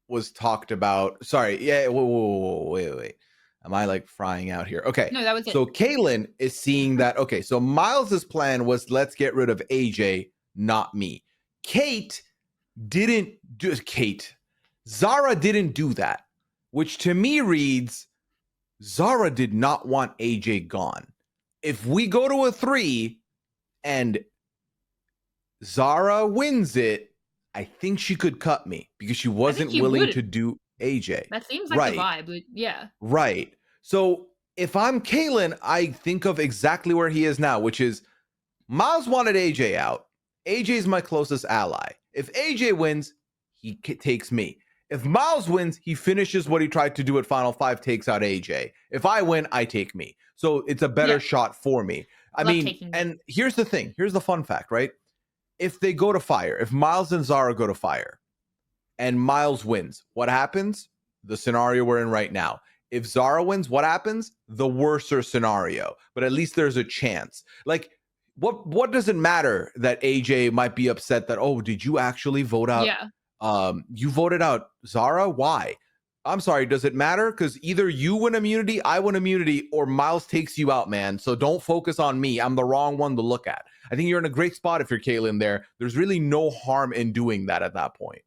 Speaker 2: was talked about. Sorry, yeah, wait. Am I like frying out here? Okay.
Speaker 1: No, that was it.
Speaker 2: So Kaylin is seeing that, okay, so Miles's plan was let's get rid of AJ, not me. Kate didn't do Kate. Zara didn't do that, which to me reads Zara did not want AJ gone. If we go to a 3 and Zara wins it, I think she could cut me because she
Speaker 1: I think
Speaker 2: wasn't
Speaker 1: he
Speaker 2: willing
Speaker 1: would.
Speaker 2: to do AJ.
Speaker 1: That seems like the
Speaker 2: Right,
Speaker 1: vibe. But yeah.
Speaker 2: right. So if I'm Kaylin, I think of exactly where he is now, which is Miles wanted AJ out. AJ is my closest ally. If AJ wins, he takes me. If Miles wins, he finishes what he tried to do at Final Five, takes out AJ. If I win, I take me. So it's a better
Speaker 1: Yeah.
Speaker 2: shot for me. I
Speaker 1: Love
Speaker 2: mean,
Speaker 1: taking me.
Speaker 2: and here's the thing. Here's the fun fact, right? If they go to fire, if Miles and Zara go to fire and Miles wins, what happens? The scenario we're in right now. If Zara wins, what happens? The worser scenario, but at least there's a chance. Like, what does it matter that AJ might be upset that, oh, did you actually vote out?
Speaker 1: Yeah.
Speaker 2: You voted out Zara? Why? I'm sorry, does it matter? Because either you win immunity, I win immunity, or Miles takes you out, man. So don't focus on me. I'm the wrong one to look at. I think you're in a great spot if you're Kaylin there. There's really no harm in doing that at that point.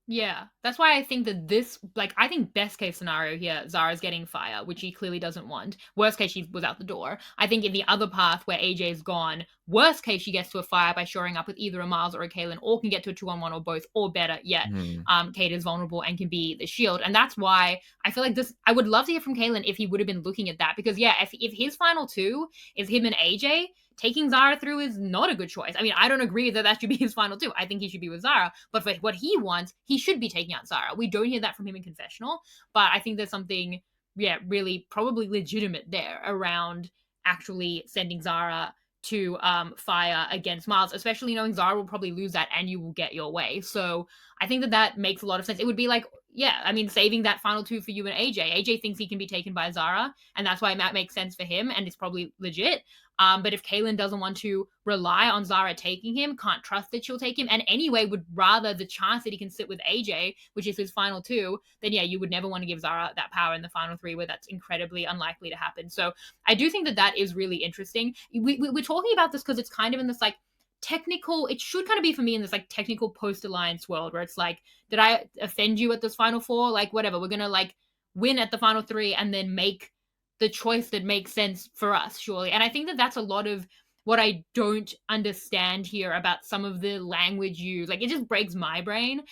Speaker 1: Yeah. That's why I think that I think best case scenario here, Zara's getting fire, which she clearly doesn't want. Worst case, she was out the door. I think in the other path where AJ's gone, worst case, she gets to a fire by shoring up with either a Miles or a Kaylin, or can get to a 2-on-1 or both, or better yet,
Speaker 2: Hmm.
Speaker 1: Kate is vulnerable and can be the shield. And that's why I feel like I would love to hear from Kaylin if he would have been looking at that. Because, yeah, if his final two is him and AJ, taking Zara through is not a good choice. I mean, I don't agree that that should be his final two. I think he should be with Zara. But for what he wants, he should be taking out Zara. We don't hear that from him in confessional. But I think there's something, yeah, really probably legitimate there around actually sending Zara to fire against Miles, especially knowing Zara will probably lose that and you will get your way. So I think that that makes a lot of sense. It would be like, yeah, I mean, saving that final two for you and AJ. AJ thinks he can be taken by Zara, and that's why it makes sense for him, and it's probably legit. But if Kaylin doesn't want to rely on Zara taking him, can't trust that she'll take him, and anyway would rather the chance that he can sit with AJ, which is his final two, then yeah, you would never want to give Zara that power in the final three where that's incredibly unlikely to happen. So I do think that that is really interesting. We're talking about this because it's kind of in this like technical, it should kind of be for me in this like technical post-alliance world where it's like, did I offend you at this final four? Like whatever, we're gonna like win at the final three and then make the choice that makes sense for us, surely. And I think that that's a lot of what I don't understand here about some of the language used. Like it just breaks my brain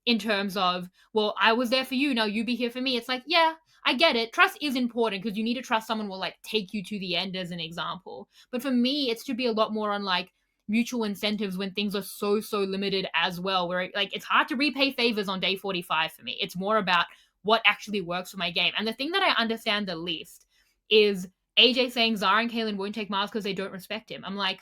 Speaker 1: in terms of, well, I was there for you, now you be here for me. It's like, yeah, I get it. Trust is important because you need to trust someone will like take you to the end as an example. But for me, it should be a lot more on like mutual incentives when things are so limited as well, where like it's hard to repay favors on day 45 for me. It's more about what actually works for my game. And the thing that I understand the least is AJ saying Zara and Kaylin won't take Miles because they don't respect him. I'm like,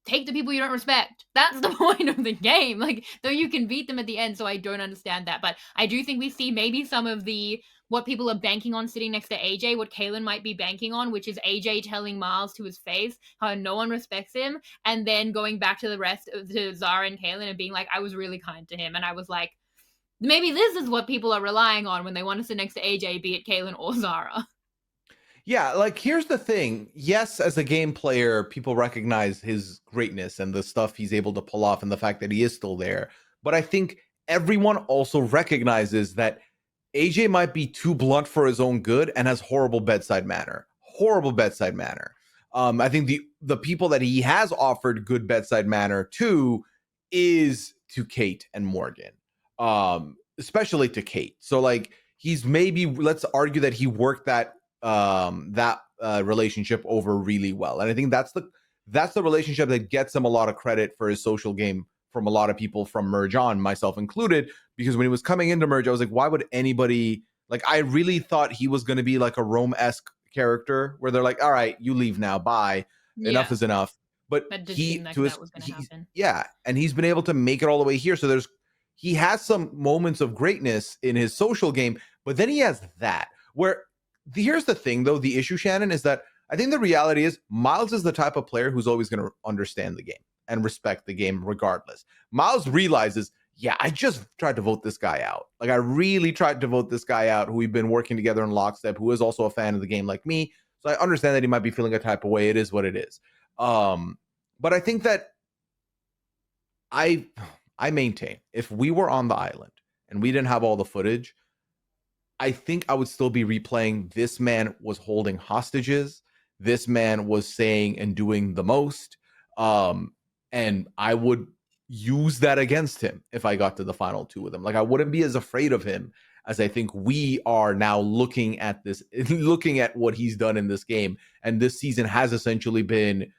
Speaker 1: take the people you don't respect. That's the point of the game. Like, though you can beat them at the end, so I don't understand that. But I do think we see maybe some of the what people are banking on sitting next to AJ, what Kaylin might be banking on, which is AJ telling Miles to his face how no one respects him, and then going back to the rest of to Zara and Kaylin and being like, I was really kind to him. And I was like, maybe this is what people are relying on when they want to sit next to AJ, be it Kaylin or Zara.
Speaker 2: Yeah, like here's the thing. Yes, as a game player, people recognize his greatness and the stuff he's able to pull off and the fact that he is still there. But I think everyone also recognizes that AJ might be too blunt for his own good and has horrible bedside manner. Horrible bedside manner. I think the people that he has offered good bedside manner to is to Kate and Morgan. Especially to Kate. So like he's maybe, let's argue that he worked that relationship over really well, and I think that's the relationship that gets him a lot of credit for his social game from a lot of people from Merge On, myself included, because when he was coming into Merge, I was like, why would anybody, like, I really thought he was going to be like a Rome-esque character where they're like, all right, you leave now, bye, enough is enough. But
Speaker 1: that did
Speaker 2: he
Speaker 1: seem like
Speaker 2: to his,
Speaker 1: that was going to happen.
Speaker 2: yeah, and he's been able to make it all the way here. So he has some moments of greatness in his social game, but then he has that where here's the thing, though. The issue, Shannon, is that I think the reality is Miles is the type of player who's always going to understand the game and respect the game regardless. Miles realizes, yeah, I just tried to vote this guy out. Like, I really tried to vote this guy out who we've been working together in Lockstep, who is also a fan of the game like me. So I understand that he might be feeling a type of way. It is what it is. But I think that I maintain if we were on the island and we didn't have all the footage, I think I would still be replaying this man was holding hostages. This man was saying and doing the most. And I would use that against him if I got to the final two with him. Like, I wouldn't be as afraid of him as I think we are now looking at this, looking at what he's done in this game. And this season has essentially been,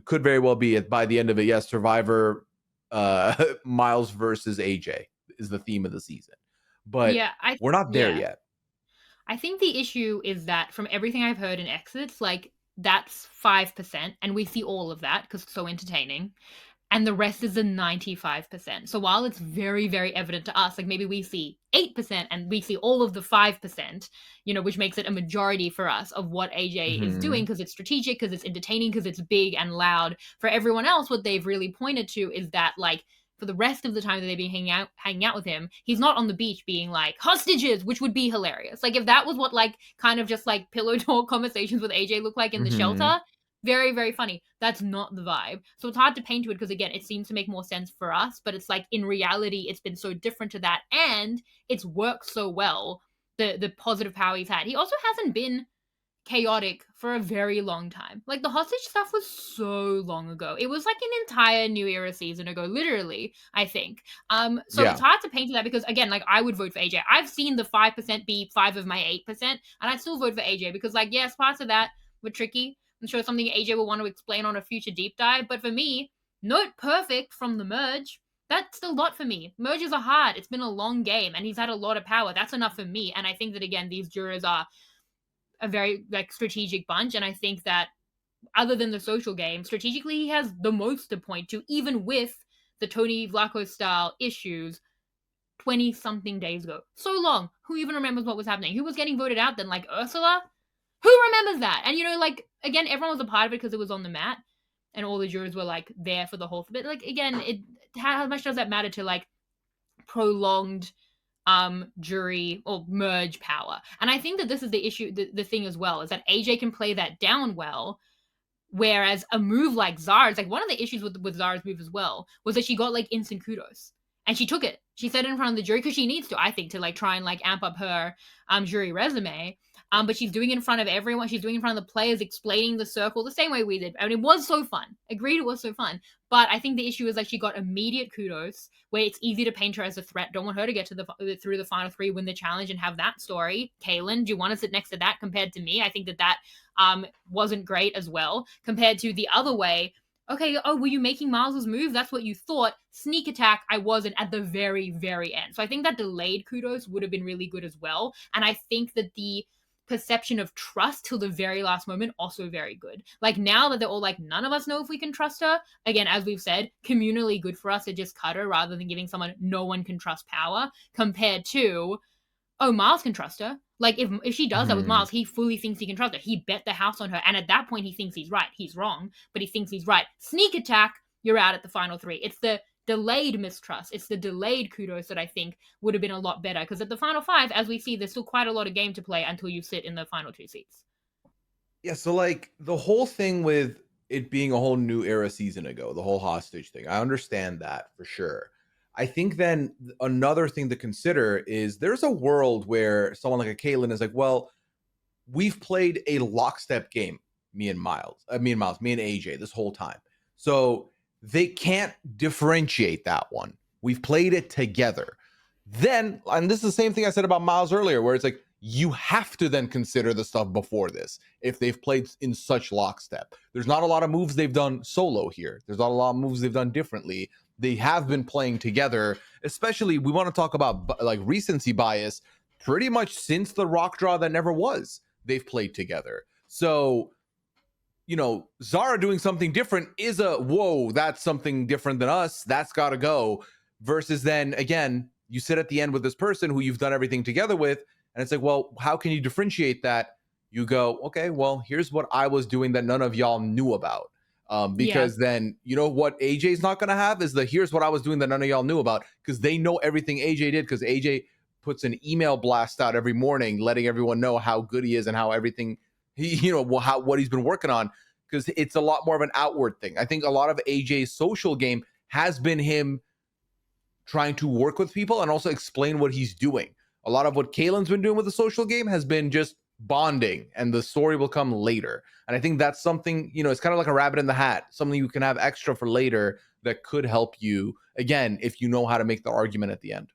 Speaker 2: could very well be by the end of it, yes, Survivor, Miles versus AJ is the theme of the season. But
Speaker 1: yeah,
Speaker 2: we're not there yet.
Speaker 1: I think the issue is that from everything I've heard in exits, like that's 5%, and we see all of that because it's so entertaining. And the rest is the 95%. So while it's very, very evident to us, like maybe we see 8% and we see all of the 5%, which makes it a majority for us of what AJ is doing because it's strategic, because it's entertaining, because it's big and loud. For everyone else, what they've really pointed to is that like for the rest of the time that they've been hanging out with him, he's not on the beach being like hostages, which would be hilarious. Like if that was what like kind of just like pillow talk conversations with AJ look like in the shelter, very, very funny. That's not the vibe. So it's hard to paint to it because again, it seems to make more sense for us, but it's like in reality, it's been so different to that, and it's worked so well. The positive power he's had. He also hasn't been chaotic for a very long time. Like the hostage stuff was so long ago. It was like an entire New Era season ago, literally, I think. So it's hard to paint that because again, like I would vote for AJ. I've seen the 5% be 5 of my 8%, and I'd still vote for AJ because like yes, parts of that were tricky. I'm sure something AJ will want to explain on a future deep dive. But for me, note perfect from the merge. That's a lot for me. Merges are hard. It's been a long game, and he's had a lot of power. That's enough for me. And I think that again, these jurors are a very like strategic bunch, and I think that other than the social game, strategically he has the most to point to, even with the Tony Vlaco style issues 20 something days ago. So long. Who even remembers what was happening? Who was getting voted out then? Like Ursula? Who remembers that? And you know, like, again, everyone was a part of it because it was on the mat and all the jurors were like there for the whole bit. Like, again, how much does that matter to like prolonged jury or merge power? And I think that this is the issue, the thing as well, is that AJ can play that down well. Whereas a move like Zara's, like one of the issues with Zara's move as well was that she got like instant kudos. And she took it. She said it in front of the jury because she needs to, I think, to like try and like amp up her jury resume. But she's doing it in front of everyone. She's doing it in front of the players, explaining the circle the same way we did. I mean, it was so fun. Agreed, it was so fun. But I think the issue is like she got immediate kudos, where it's easy to paint her as a threat. Don't want her to get to through the final three, win the challenge, and have that story. Kaylin, do you want to sit next to that compared to me? I think that wasn't great as well compared to the other way. Okay, oh, were you making Miles's move? That's what you thought. Sneak attack, I wasn't at the very, very end. So I think that delayed kudos would have been really good as well. And I think that the perception of trust till the very last moment also very good. Like now that they're all like, none of us know if we can trust her. Again, as we've said, communally good for us to just cut her rather than giving someone no one can trust power compared to, oh, Miles can trust her. Like if she does that with Miles, he fully thinks he can trust her. He bet the house on her. And at that point, he thinks he's right. He's wrong, but he thinks he's right. Sneak attack, you're out at the final three. It's the delayed mistrust. It's the delayed kudos that I think would have been a lot better. Because at the final five, as we see, there's still quite a lot of game to play until you sit in the final two seats.
Speaker 2: Yeah, so like the whole thing with it being a whole new era season ago, the whole hostage thing, I understand that for sure. I think then another thing to consider is there's a world where someone like a Kaylin is like, well, we've played a lockstep game, me and AJ this whole time. So they can't differentiate that one. We've played it together. Then, and this is the same thing I said about Miles earlier, where it's like, you have to then consider the stuff before this if they've played in such lockstep. There's not a lot of moves they've done solo here. There's not a lot of moves they've done differently. They have been playing together, especially we want to talk about like recency bias. Pretty much since the rock draw that never was, they've played together. So, you know, Zara doing something different is a, whoa, that's something different than us. That's got to go. Versus then, again, you sit at the end with this person who you've done everything together with, and it's like, well, how can you differentiate that? You go, okay, well, here's what I was doing that none of y'all knew about. Because then, you know what AJ's not going to have is the here's what I was doing that none of y'all knew about, because they know everything AJ did, because AJ puts an email blast out every morning letting everyone know how good he is and how everything, what he's been working on, because it's a lot more of an outward thing. I think a lot of AJ's social game has been him trying to work with people and also explain what he's doing. A lot of what Kaylin's been doing with the social game has been just bonding, and the story will come later. And I think that's something, it's kind of like a rabbit in the hat, something you can have extra for later that could help you, again, if you know how to make the argument at the end.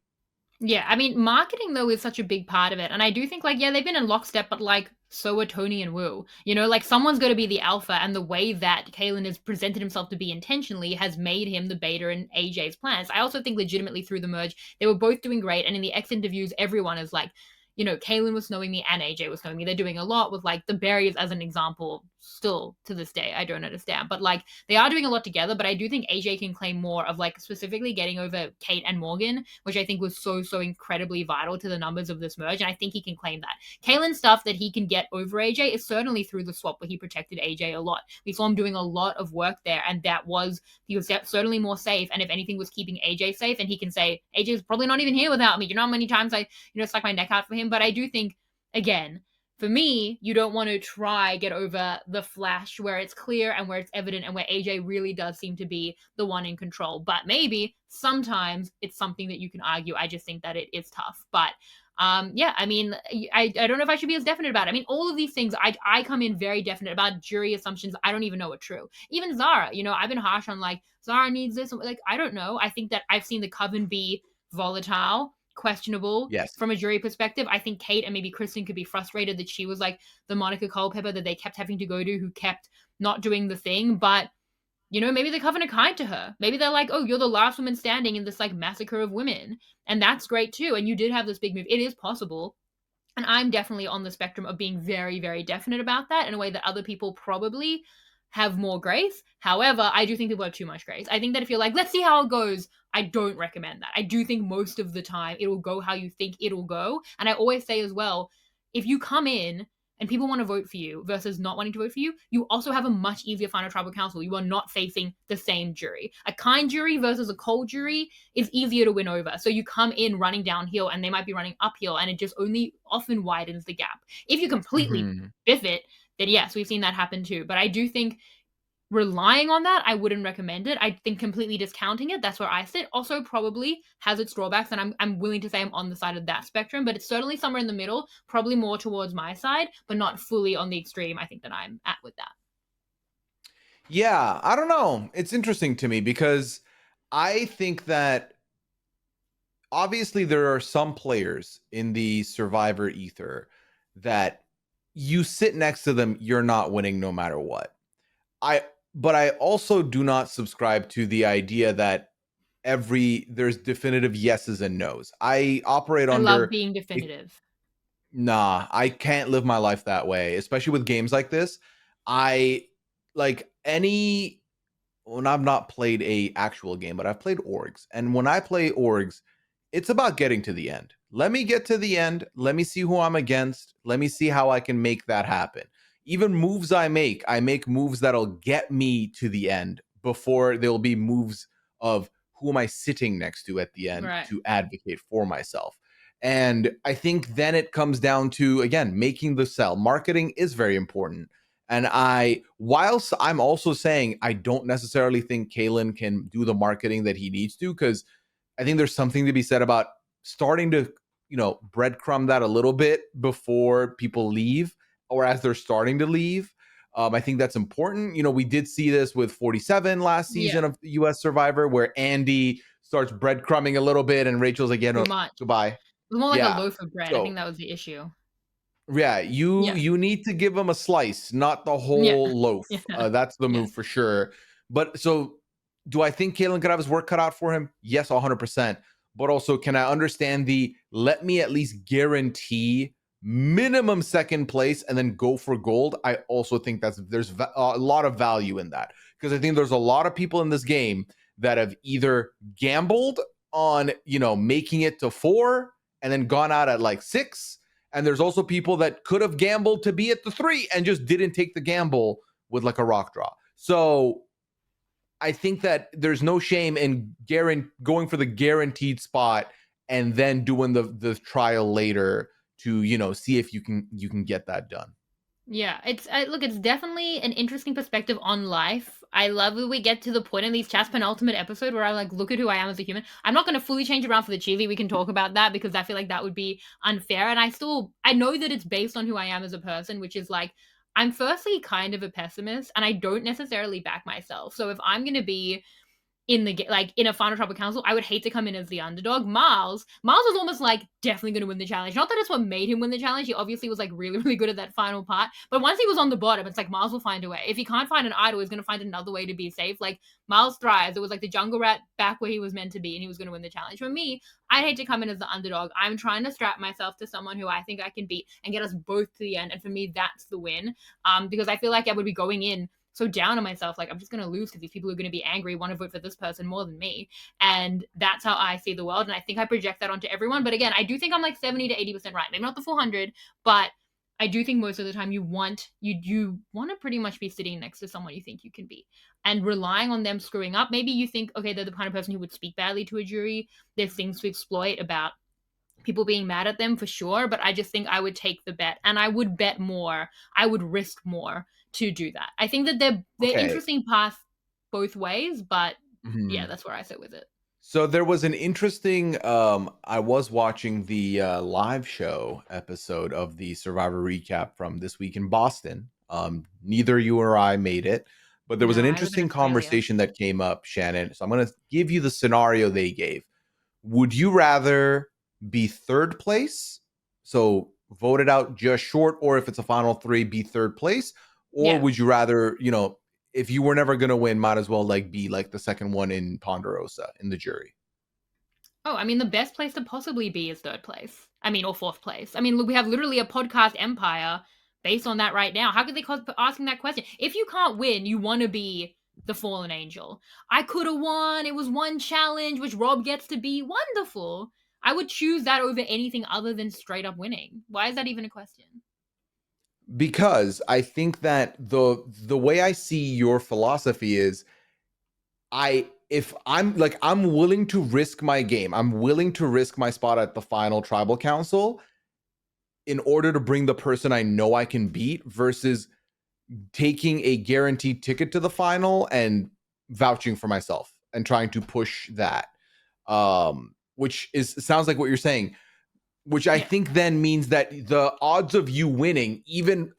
Speaker 1: Yeah, I mean, marketing, though, is such a big part of it. And I do think, like, yeah, they've been in lockstep, but, like, so are Tony and Wu. Like, someone's going to be the alpha, and the way that Kaylin has presented himself to be intentionally has made him the beta in AJ's plans. I also think legitimately through the merge, they were both doing great. And in the X interviews, everyone is like, Kaylin was knowing me and AJ was knowing me. They're doing a lot with, like, the barriers as an example still to this day. I don't understand. But, like, they are doing a lot together. But I do think AJ can claim more of, like, specifically getting over Kate and Morgan, which I think was so incredibly vital to the numbers of this merge. And I think he can claim that. Kaylin's stuff that he can get over AJ is certainly through the swap where he protected AJ a lot. We saw him doing a lot of work there. And he was certainly more safe. And if anything was keeping AJ safe, and he can say, AJ's probably not even here without me. You know how many times I, stuck my neck out for him? But I do think, again, for me, you don't want to try get over the flash where it's clear and where it's evident and where AJ really does seem to be the one in control. But maybe sometimes it's something that you can argue. I just think that it is tough. But yeah, I mean, I don't know if I should be as definite about it. I mean, all of these things, I come in very definite about jury assumptions I don't even know are true. Even Zara, I've been harsh on, like, Zara needs this. Like, I don't know. I think that I've seen the Coven be volatile, questionable from a jury perspective. I think Kate and maybe Kristen could be frustrated that she was like the Monica Culpepper that they kept having to go to, who kept not doing the thing. But maybe the Coven are kind to her. Maybe they're like, oh, you're the last woman standing in this like massacre of women, and that's great too. And you did have this big move. It is possible. And I'm definitely on the spectrum of being very, very definite about that in a way that other people probably have more grace. However, I do think people have too much grace. I think that if you're like, let's see how it goes, I don't recommend that. I do think most of the time it will go how you think it'll go. And I always say as well, if you come in and people want to vote for you versus not wanting to vote for you, you also have a much easier final tribal council. You are not facing the same jury. A kind jury versus a cold jury is easier to win over. So you come in running downhill and they might be running uphill, and it just only often widens the gap. If you completely
Speaker 2: Mhm.
Speaker 1: biff it, then yes, we've seen that happen too. But I do think relying on that, I wouldn't recommend it. I think completely discounting it, that's where I sit. Also, probably has its drawbacks, and I'm willing to say I'm on the side of that spectrum, but it's certainly somewhere in the middle, probably more towards my side, but not fully on the extreme I think that I'm at with that.
Speaker 2: Yeah, I don't know. It's interesting to me because I think that obviously there are some players in the survivor ether that you sit next to them, you're not winning no matter what. I but I also do not subscribe to the idea that there's definitive yeses and nos. I operate
Speaker 1: I love
Speaker 2: under
Speaker 1: being definitive.
Speaker 2: nah, I can't live my life that way, especially with games like this. I like any when I've not played a actual game, but I've played orgs. And when I play orgs, it's about getting to the end. Let me get to the end. Let me see who I'm against. Let me see how I can make that happen. Even moves I make moves that'll get me to the end before there'll be moves of who am I sitting next to at the end
Speaker 1: Right.
Speaker 2: to advocate for myself. And I think then it comes down to, again, making the sell. Marketing is very important. And whilst I'm also saying I don't necessarily think Kalen can do the marketing that he needs to, because I think there's something to be said about starting to, breadcrumb that a little bit before people leave or as they're starting to leave. I think that's important. We did see this with 47 last
Speaker 1: Yeah.
Speaker 2: season of US Survivor, where Andy starts breadcrumbing a little bit and Rachel's like, yeah,
Speaker 1: Too
Speaker 2: no,
Speaker 1: much. It
Speaker 2: goodbye.
Speaker 1: was more like a
Speaker 2: Yeah.
Speaker 1: loaf of bread. I
Speaker 2: So
Speaker 1: think that was the issue.
Speaker 2: yeah, you
Speaker 1: Yeah.
Speaker 2: you need to give them a slice, not the
Speaker 1: Yeah.
Speaker 2: whole loaf.
Speaker 1: Yeah.
Speaker 2: That's the move
Speaker 1: Yes.
Speaker 2: for sure. But so, do I think Kalen could have his work cut out for him? Yes, 100%. But also, can I understand the let me at least guarantee minimum second place and then go for gold? I also think there's a lot of value in that, because I think there's a lot of people in this game that have either gambled on making it to 4 and then gone out at like 6, and there's also people that could have gambled to be at the 3 and just didn't take the gamble with like a rock draw. So I think that there's no shame in going for the guaranteed spot and then doing the trial later to see if you can get that done.
Speaker 1: Yeah, look, it's definitely an interesting perspective on life. I love that we get to the point in these chats penultimate episode where I like look at who I am as a human. I'm not going to fully change around for the Chizzy. We can talk about that because I feel like that would be unfair. And I know that it's based on who I am as a person, which is like I'm firstly kind of a pessimist, and I don't necessarily back myself. So if I'm going to be in in a final tribal council, I would hate to come in as the underdog. Miles was almost like definitely going to win the challenge. Not that it's what made him win the challenge. He obviously was like really, really good at that final part. But once he was on the bottom, it's like Miles will find a way. If he can't find an idol, he's going to find another way to be safe. Like Miles thrives. It was like the jungle rat back where he was meant to be, and he was going to win the challenge. For me, I'd hate to come in as the underdog. I'm trying to strap myself to someone who I think I can beat and get us both to the end. And for me, that's the win. Because I feel like I would be going in so down on myself, like I'm just going to lose because these people are going to be angry, want to vote for this person more than me. And that's how I see the world. And I think I project that onto everyone. But again, I do think I'm like 70 to 80% right. Maybe not the full 100, but I do think most of the time you want to pretty much be sitting next to someone you think you can beat and relying on them screwing up. Maybe you think, okay, they're the kind of person who would speak badly to a jury. There's things to exploit about people being mad at them for sure, but I just think I would take the bet and I would bet more. I would risk more to do that. I think that they're
Speaker 2: Okay.
Speaker 1: interesting paths both ways, but yeah,
Speaker 2: Mhm.
Speaker 1: that's where I sit with it.
Speaker 2: So there was an interesting I was watching the live show episode of the Survivor recap from this week in Boston. Neither you or I made it, but there was
Speaker 1: No,
Speaker 2: an
Speaker 1: I live in
Speaker 2: interesting
Speaker 1: Australia.
Speaker 2: conversation that came up, Shannon. So I'm going to give you the scenario they gave. Would you rather be third place, so voted out just short, or if it's a final 3, be third place? Or
Speaker 1: Yeah.
Speaker 2: would you rather, if you were never going to win, might as well like be like the second one in Ponderosa in the jury?
Speaker 1: Oh, I mean, the best place to possibly be is third place. I mean, or fourth place. I mean, look, we have literally a podcast empire based on that right now. How could they cause asking that question? If you can't win, you want to be the fallen angel. I could have won. It was one challenge, which Rob gets to be. Wonderful. I would choose that over anything other than straight up winning. Why is that even a question?
Speaker 2: Because I think that the way I see your philosophy is, if I'm like, I'm willing to risk my game, I'm willing to risk my spot at the final tribal council in order to bring the person I know I can beat, versus taking a guaranteed ticket to the final and vouching for myself and trying to push that. Which sounds like what you're saying, which I think then means that the odds of you winning, even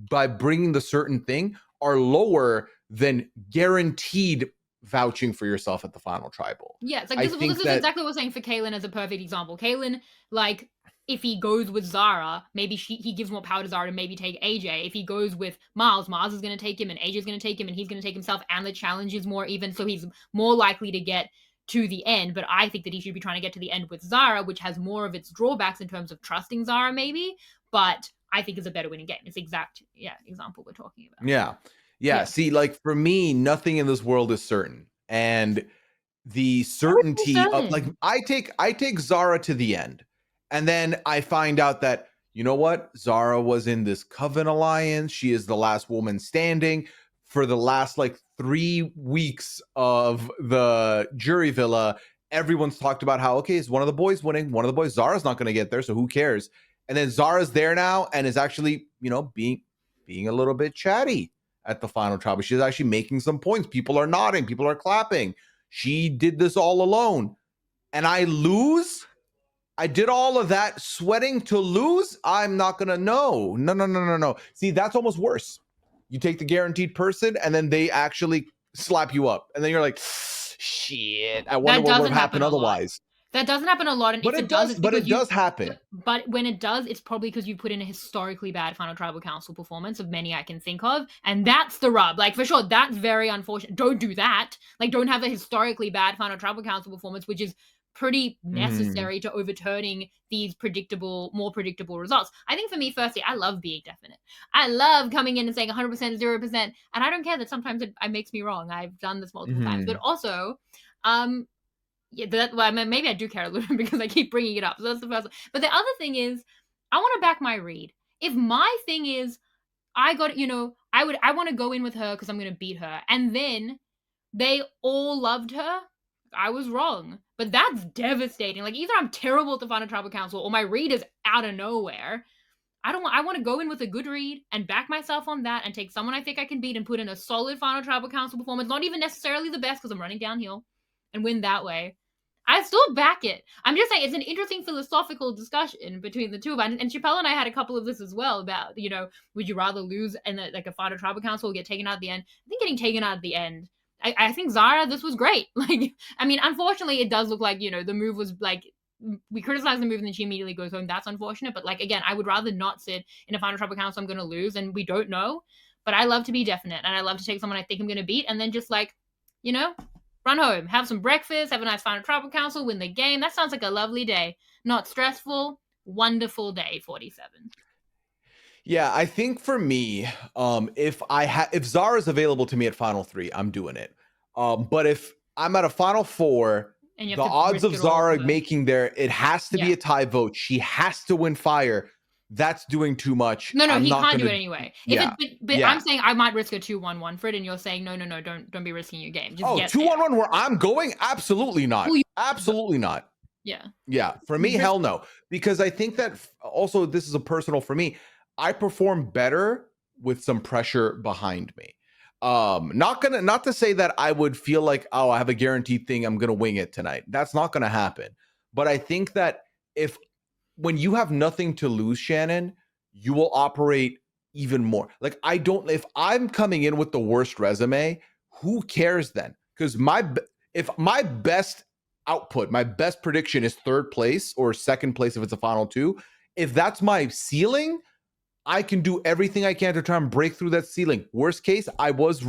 Speaker 2: by bringing the certain thing, are lower than guaranteed vouching for yourself at the final tribal.
Speaker 1: Yeah, it's like this is exactly what we're saying for Kaylin as a perfect example. Kaylin, like, if he goes with Zara, maybe he gives more power to Zara to maybe take AJ. If he goes with Miles is going to take him, and AJ is going to take him, and he's going to take himself, and the challenge is more even, so he's more likely to get to the end. But I think that he should be trying to get to the end with Zara, which has more of its drawbacks in terms of trusting Zara, maybe. But I think it's a better winning game. It's example we're talking about.
Speaker 2: Yeah. See, like, for me, nothing in this world is certain, and the certainty of, like, I take Zara to the end, and then I find out that, you know what, Zara was in this Coven alliance. She is the last woman standing. For the last, like, 3 weeks of the jury villa, everyone's talked about how, okay, it's one of the boys winning. One of the boys, Zara's not going to get there, so who cares? And then Zara's there now and is actually, being a little bit chatty at the final trial. She's actually making some points. People are nodding. People are clapping. She did this all alone. And I lose? I did all of that sweating to lose? I'm not going to know. No. See, that's almost worse. You take the guaranteed person, and then they actually slap you up. And then you're like, shit, I wonder what would have happened otherwise.
Speaker 1: That doesn't happen a lot. And
Speaker 2: but it does happen.
Speaker 1: But when it does, it's probably because you put in a historically bad Final Tribal Council performance of many I can think of. And that's the rub. Like, for sure, that's very unfortunate. Don't do that. Like, don't have a historically bad Final Tribal Council performance, which is pretty necessary to overturning these more predictable results. I think for me, firstly, I love being definite. I love coming in and saying 100%, 0%. And I don't care that sometimes it makes me wrong. I've done this multiple times. But also, maybe I do care a little bit because I keep bringing it up. So that's the first one. But the other thing is, I want to back my read. If my thing is, I want to go in with her because I'm going to beat her, and then they all loved her, I was wrong. But that's devastating. Like, either I'm terrible at the Final Tribal Council or my read is out of nowhere. I want to go in with a good read and back myself on that and take someone I think I can beat and put in a solid Final Tribal Council performance, not even necessarily the best because I'm running downhill, and win that way. I still back it. I'm just saying it's an interesting philosophical discussion between the two of us. And Chappelle and I had a couple of this as well about, would you rather lose in a Final Tribal Council or get taken out at the end? I think getting taken out at the end. I think Zara, this was great. Like, I mean, unfortunately, it does look like, the move was like, we criticize the move and then she immediately goes home. That's unfortunate. But, like, again, I would rather not sit in a Final Tribal Council I'm going to lose and we don't know. But I love to be definite and I love to take someone I think I'm going to beat and then just, like, run home, have some breakfast, have a nice Final Tribal Council, win the game. That sounds like a lovely day. Not stressful, wonderful day, 47.
Speaker 2: Yeah, I think for me, if Zara's available to me at Final 3, I'm doing it. But if I'm at a Final 4, the odds of Zara making there, it has to be a tie vote. She has to win fire. That's doing too much.
Speaker 1: No, he can't do it anyway. I'm saying I might risk a 2-1-1 for it, and you're saying no, don't be risking your game. Just
Speaker 2: 2-1-1 where I'm going? Absolutely not. Absolutely not. Yeah. For me, hell no. Because I think that also this is a personal for me. I perform better with some pressure behind me. Not to say that I would feel like, I have a guaranteed thing, I'm gonna wing it tonight. That's not gonna happen. But I think that when you have nothing to lose, Shannon, you will operate even more. Like, if I'm coming in with the worst resume, who cares then? Because if my best output, my best prediction is third place or second place if it's a Final 2, if that's my ceiling, I can do everything I can to try and break through that ceiling. Worst case, I was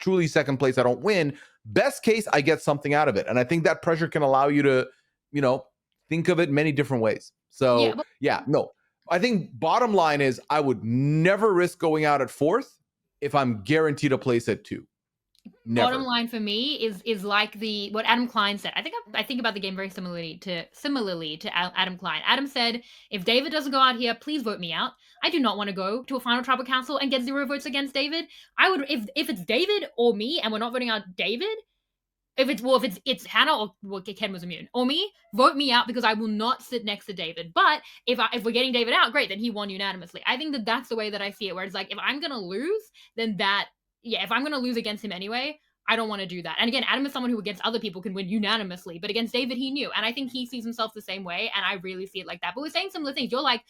Speaker 2: truly second place. I don't win, Best case, I get something out of it. And I think that pressure can allow you to, think of it many different ways. So no, I think bottom line is I would never risk going out at 4th if I'm guaranteed a place at 2. Never.
Speaker 1: Bottom line for me is like what Adam Klein said. I think about the game very similarly to Adam Klein. Adam said, if David doesn't go out here, please vote me out. I do not want to go to a final tribal council and get 0 votes against David. I would, if it's David or me and we're not voting out David, if it's Hannah or Ken was immune or me, vote me out because I will not sit next to David. But if we're getting David out, great, then he won unanimously. I think that's the way that I see it, where it's like, if I'm gonna lose, then if I'm gonna lose against him anyway, I don't want to do that. And again, Adam is someone who against other people can win unanimously, but against David he knew, and I think he sees himself the same way, and I really see it like that. But we're saying similar things. You're like,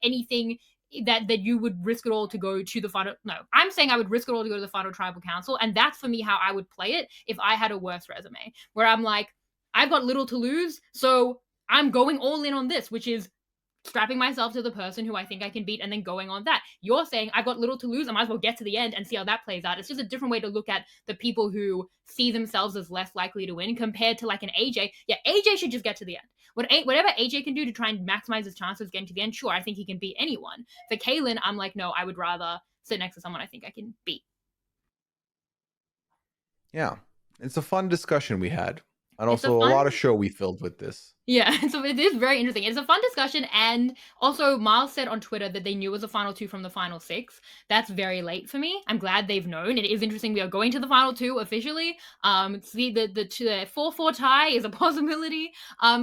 Speaker 1: anything that you would risk it all to go to the final. No, I'm saying I would risk it all to go to the final tribal council, and that's for me how I would play it if I had a worse resume, where I'm like, I've got little to lose, so I'm going all in on this, which is strapping myself to the person who I think I can beat and then going on that. You're saying I've got little to lose, I might as well get to the end and see how that plays out. It's just a different way to look at the people who see themselves as less likely to win compared to like an AJ. Yeah, AJ should just get to the end. Whatever AJ can do to try and maximize his chances of getting to the end, sure, I think he can beat anyone. For Kaylin, I'm like, no, I would rather sit next to someone I think I can beat.
Speaker 2: Yeah, it's a fun discussion we had. And also a lot of show we filled with this. Yeah,
Speaker 1: so it is very interesting. It's a fun discussion, and also Miles said on Twitter that they knew it was a final 2 from the final 6. That's very late for me. I'm glad they've known. It is interesting. We are going to the final 2 officially. See, the 4-4 tie is a possibility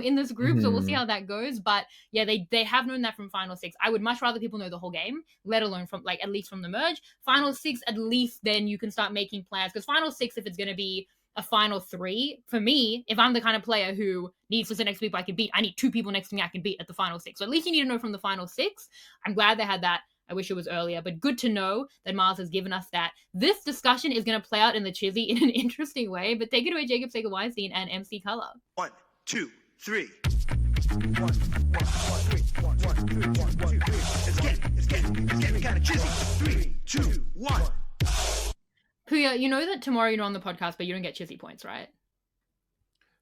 Speaker 1: in this group, so we'll see how that goes. But yeah, they have known that from final 6. I would much rather people know the whole game, let alone from at least from the merge. Final 6, at least then you can start making plans, because final 6, if it's going to be a final 3, for me, if I'm the kind of player who needs to sit next to people I can beat, I need 2 people next to me I can beat at the final 6. So at least you need to know from the final 6. I'm glad they had that. I wish it was earlier, but good to know that Miles has given us that. This discussion is going to play out in the Chizzy in an interesting way, but take it away, Jacob Sager-Weinstein and MC Color.
Speaker 3: 1, 2, 3. It's getting kind of Chissy. 3, 2, 1.
Speaker 1: Pooya, you know that tomorrow you're on the podcast, but you don't get Chissy points, right?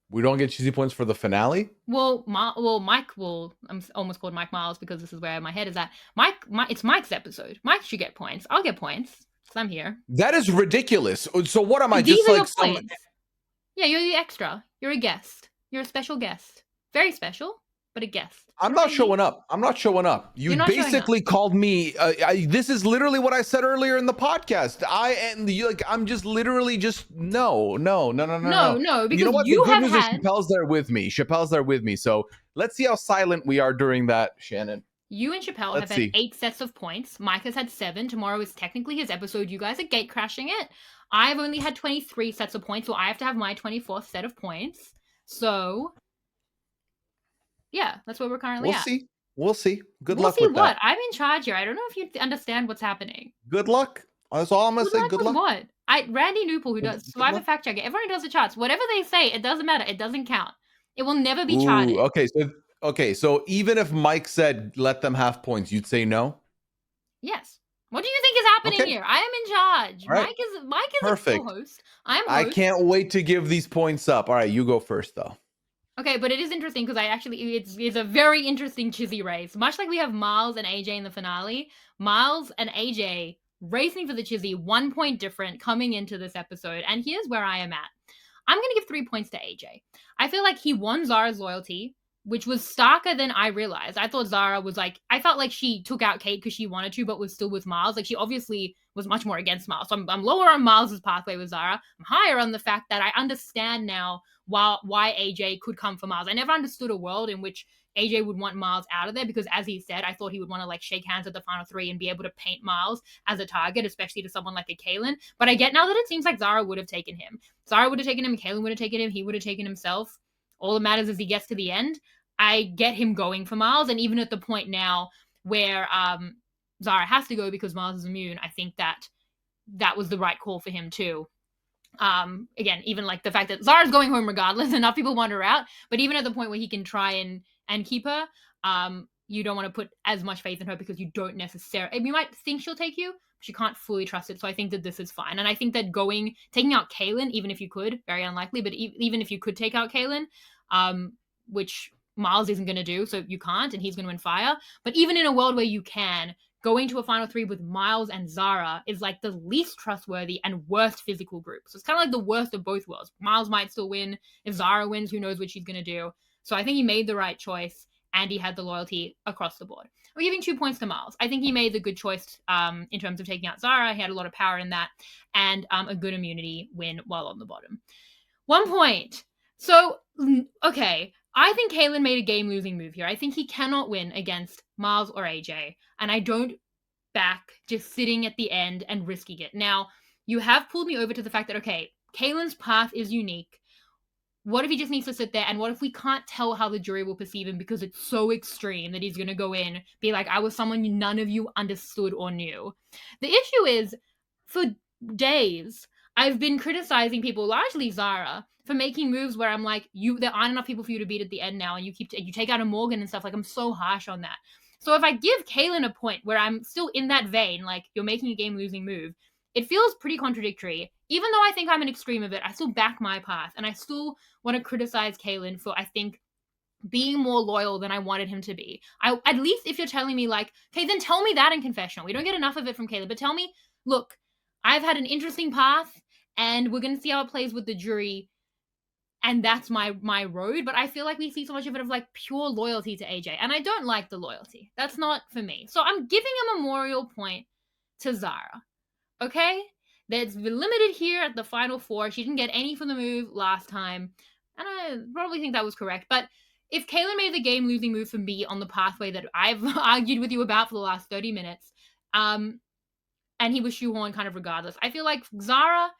Speaker 2: We don't get Chissy points for the finale?
Speaker 1: Well, Mike will. I'm almost called Mike Miles because this is where my head is at. It's Mike's episode. Mike should get points. I'll get points because I'm here.
Speaker 2: That is ridiculous. So what am I, just like some...
Speaker 1: Yeah, you're the extra. You're a guest. You're a special guest. Very special, but a guest.
Speaker 2: I'm not showing up. You basically called me. This is literally what I said earlier in the podcast. I'm just literally no.
Speaker 1: No, because
Speaker 2: you know what?
Speaker 1: You
Speaker 2: the good news
Speaker 1: had...
Speaker 2: is Chappelle's there with me. So let's see how silent we are during that, Shannon.
Speaker 1: You and Chappelle have had 8 sets of points. Mike has had 7. Tomorrow is technically his episode. You guys are gate crashing it. I've only had 23 sets of points, so I have to have my 24th set of points. So... yeah, that's where we're currently at.
Speaker 2: We'll see. Good luck with that.
Speaker 1: We'll see what? I'm in charge here. I don't know if you understand what's happening.
Speaker 2: Good luck. That's all I'm going to say. Good luck.
Speaker 1: What? Randy Newpole, who does Survivor Fact Checker, everyone who does the charts, whatever they say, it doesn't matter. It doesn't count. It will never be charted.
Speaker 2: So even if Mike said let them have points, you'd say no?
Speaker 1: Yes. What do you think is happening here? I am in charge. Right. Mike is
Speaker 2: perfect.
Speaker 1: A co-host. I'm host.
Speaker 2: I can't wait to give these points up. All right, you go first, though.
Speaker 1: Okay, but it is interesting because it's a very interesting Chizzy race. Much like we have Miles and AJ in the finale, Miles and AJ racing for the Chizzy, 1 point different coming into this episode. And here's where I am at. I'm going to give 3 points to AJ. I feel like he won Zara's loyalty, which was starker than I realized. I thought Zara was I felt like she took out Kate because she wanted to, but was still with Miles. Like, she obviously was much more against Miles. So I'm lower on Miles' pathway with Zara. I'm higher on the fact that I understand now why AJ could come for Miles. I never understood a world in which AJ would want Miles out of there because, as he said, I thought he would want to shake hands at the final 3 and be able to paint Miles as a target, especially to someone like a Kaylin. But I get now that it seems like Zara would have taken him. Zara would have taken him, Kaylin would have taken him, he would have taken himself. All that matters is he gets to the end. I get him going for Miles, and even at the point now where Zara has to go because Miles is immune, I think that was the right call for him too. Again, even the fact that Zara's going home regardless, enough people want her out, but even at the point where he can try and keep her, you don't want to put as much faith in her because you don't necessarily... You might think she'll take you, she can't fully trust it. So I think that this is fine. And I think that taking out Kaylin, even if you could, very unlikely, but even if you could take out Kaylin, which Miles isn't going to do, so you can't, and he's going to win fire. But even in a world where you can, going to a final 3 with Miles and Zara is like the least trustworthy and worst physical group. So it's kind of like the worst of both worlds. Miles might still win. If Zara wins, who knows what she's going to do. So I think he made the right choice, and he had the loyalty across the board. We're giving 2 points to Miles. I think he made the good choice in terms of taking out Zara. He had a lot of power in that, and a good immunity win while on the bottom. 1 point. So, okay, I think Kaylin made a game-losing move here. I think he cannot win against Miles or AJ, and I don't back just sitting at the end and risking it. Now, you have pulled me over to the fact that, okay, Kaylin's path is unique. What if he just needs to sit there, and what if we can't tell how the jury will perceive him because it's so extreme that he's going to go in, be like, I was someone none of you understood or knew. The issue is, for days, I've been criticizing people, largely Zara, for making moves where I'm like, there aren't enough people for you to beat at the end now, and you take out a Morgan and stuff. Like, I'm so harsh on that. So if I give Kaylin a point where I'm still in that vein, like, you're making a game-losing move, it feels pretty contradictory. Even though I think I'm an extreme of it, I still back my path, and I still want to criticize Kaylin for, I think, being more loyal than I wanted him to be. At least if you're telling me, like, okay, then tell me that in confessional. We don't get enough of it from Kaylin, but tell me, look, I've had an interesting path, and we're going to see how it plays with the jury, and that's my road. But I feel like we see so much of it of, like, pure loyalty to AJ, and I don't like the loyalty. That's not for me. So I'm giving a memorial point to Zara. Okay? That's limited here at the final 4. She didn't get any from the move last time, and I probably think that was correct. But if Kaylin made the game-losing move for me on the pathway that I've argued with you about for the last 30 minutes, and he was shoehorned kind of regardless, I feel like Zara,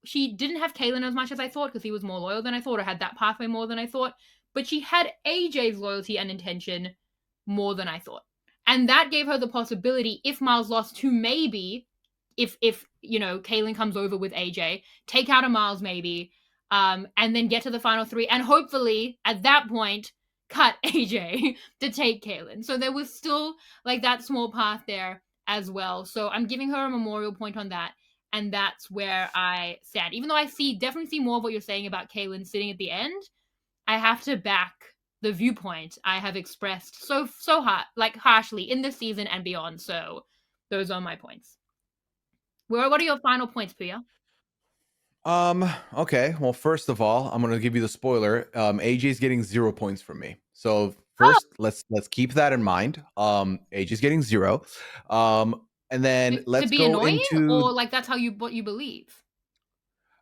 Speaker 1: she didn't have Kaylin as much as I thought because he was more loyal than I thought, or had that pathway more than I thought, but she had AJ's loyalty and intention more than I thought. And that gave her the possibility, if Miles lost, to maybe, if Kaylin comes over with AJ, take out a Miles maybe, and then get to the final 3, and hopefully, at that point, cut AJ to take Kaylin. So there was still, like, that small path there as well. So I'm giving her a memorial point on that. And that's where I stand. Even though I definitely see more of what you're saying about Kaylin sitting at the end, I have to back the viewpoint I have expressed so harshly in this season and beyond. So those are my points. What are your final points, Pooya?
Speaker 2: Okay. Well, first of all, I'm gonna give you the spoiler. AJ's getting 0 points from me. So first, let's keep that in mind. AJ's getting 0. And then let's go
Speaker 1: annoying,
Speaker 2: into,
Speaker 1: or like that's what you believe.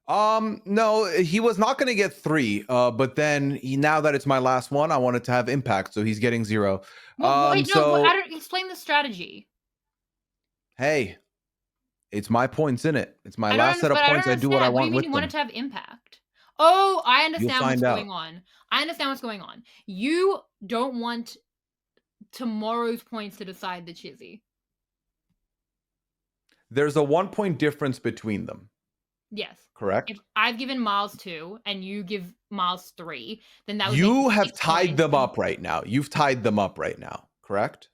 Speaker 2: No, he was not going to get 3. But then now that it's my last one, I wanted to have impact, so he's getting 0.
Speaker 1: I don't explain the strategy.
Speaker 2: Hey, it's my points in it. It's my last set of points. I do what I want with them.
Speaker 1: You want it to have impact? Oh, I understand what's going on.
Speaker 2: I understand what's
Speaker 1: going on. You don't want tomorrow's points to decide the Chissy.
Speaker 2: There's a 1 point difference between them.
Speaker 1: Yes.
Speaker 2: Correct?
Speaker 1: If I've given Miles 2 and you give Miles 3, then that would
Speaker 2: You have tied them up right now. You've tied them up right now, correct?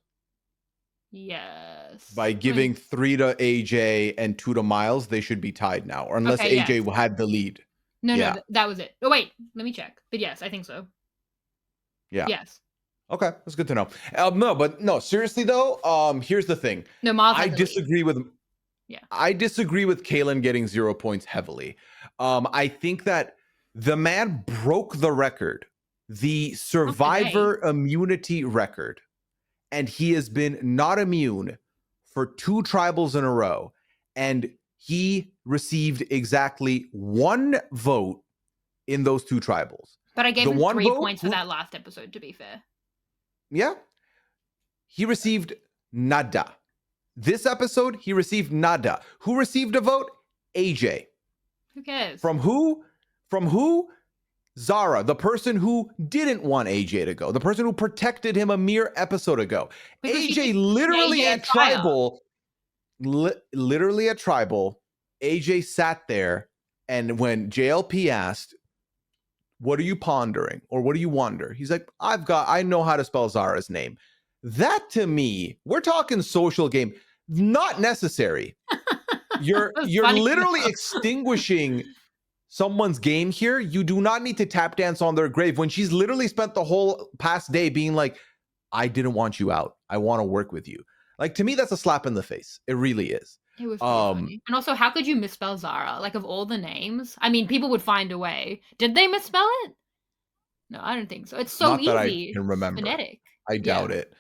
Speaker 1: Yes.
Speaker 2: By giving 3 to AJ and 2 to Miles, they should be tied now. Or unless AJ had the lead.
Speaker 1: No, that was it. Oh, wait. Let me check. But yes, I think so.
Speaker 2: Yeah.
Speaker 1: Yes.
Speaker 2: Okay, that's good to know. No, seriously though, here's the thing.
Speaker 1: No, Miles.
Speaker 2: I disagree with.
Speaker 1: Yeah.
Speaker 2: I disagree with Kaylin getting 0 points heavily. I think that the man broke the record, the survivor immunity record, and he has been not immune for 2 tribals in a row, and he received exactly 1 vote in those 2 tribals.
Speaker 1: But I gave him 3 points for that last episode, to be fair.
Speaker 2: Yeah. He received nada. This episode, he received nada. Who received a vote? AJ.
Speaker 1: Who cares?
Speaker 2: From who? Zara, the person who didn't want AJ to go. The person who protected him a mere episode ago. AJ literally at Tribal, AJ sat there, and when JLP asked, what are you pondering? Or what do you wonder? He's like, I know how to spell Zara's name. That to me, we're talking social game. Not necessary. You're
Speaker 1: funny
Speaker 2: literally
Speaker 1: though.
Speaker 2: extinguishing someone's game here. You do not need to tap dance on their grave when she's literally spent the whole past day being like, I didn't want you out. I want to work with you. Like, to me, that's a slap in the face. It really is.
Speaker 1: It was pretty funny. And also, how could you misspell Zara? Like, of all the names, I mean, people would find a way. Did they misspell it? No, I don't think so. It's so
Speaker 2: Not that I
Speaker 1: easy.
Speaker 2: can remember.
Speaker 1: Phonetic.
Speaker 2: I doubt
Speaker 1: Yeah.
Speaker 2: it.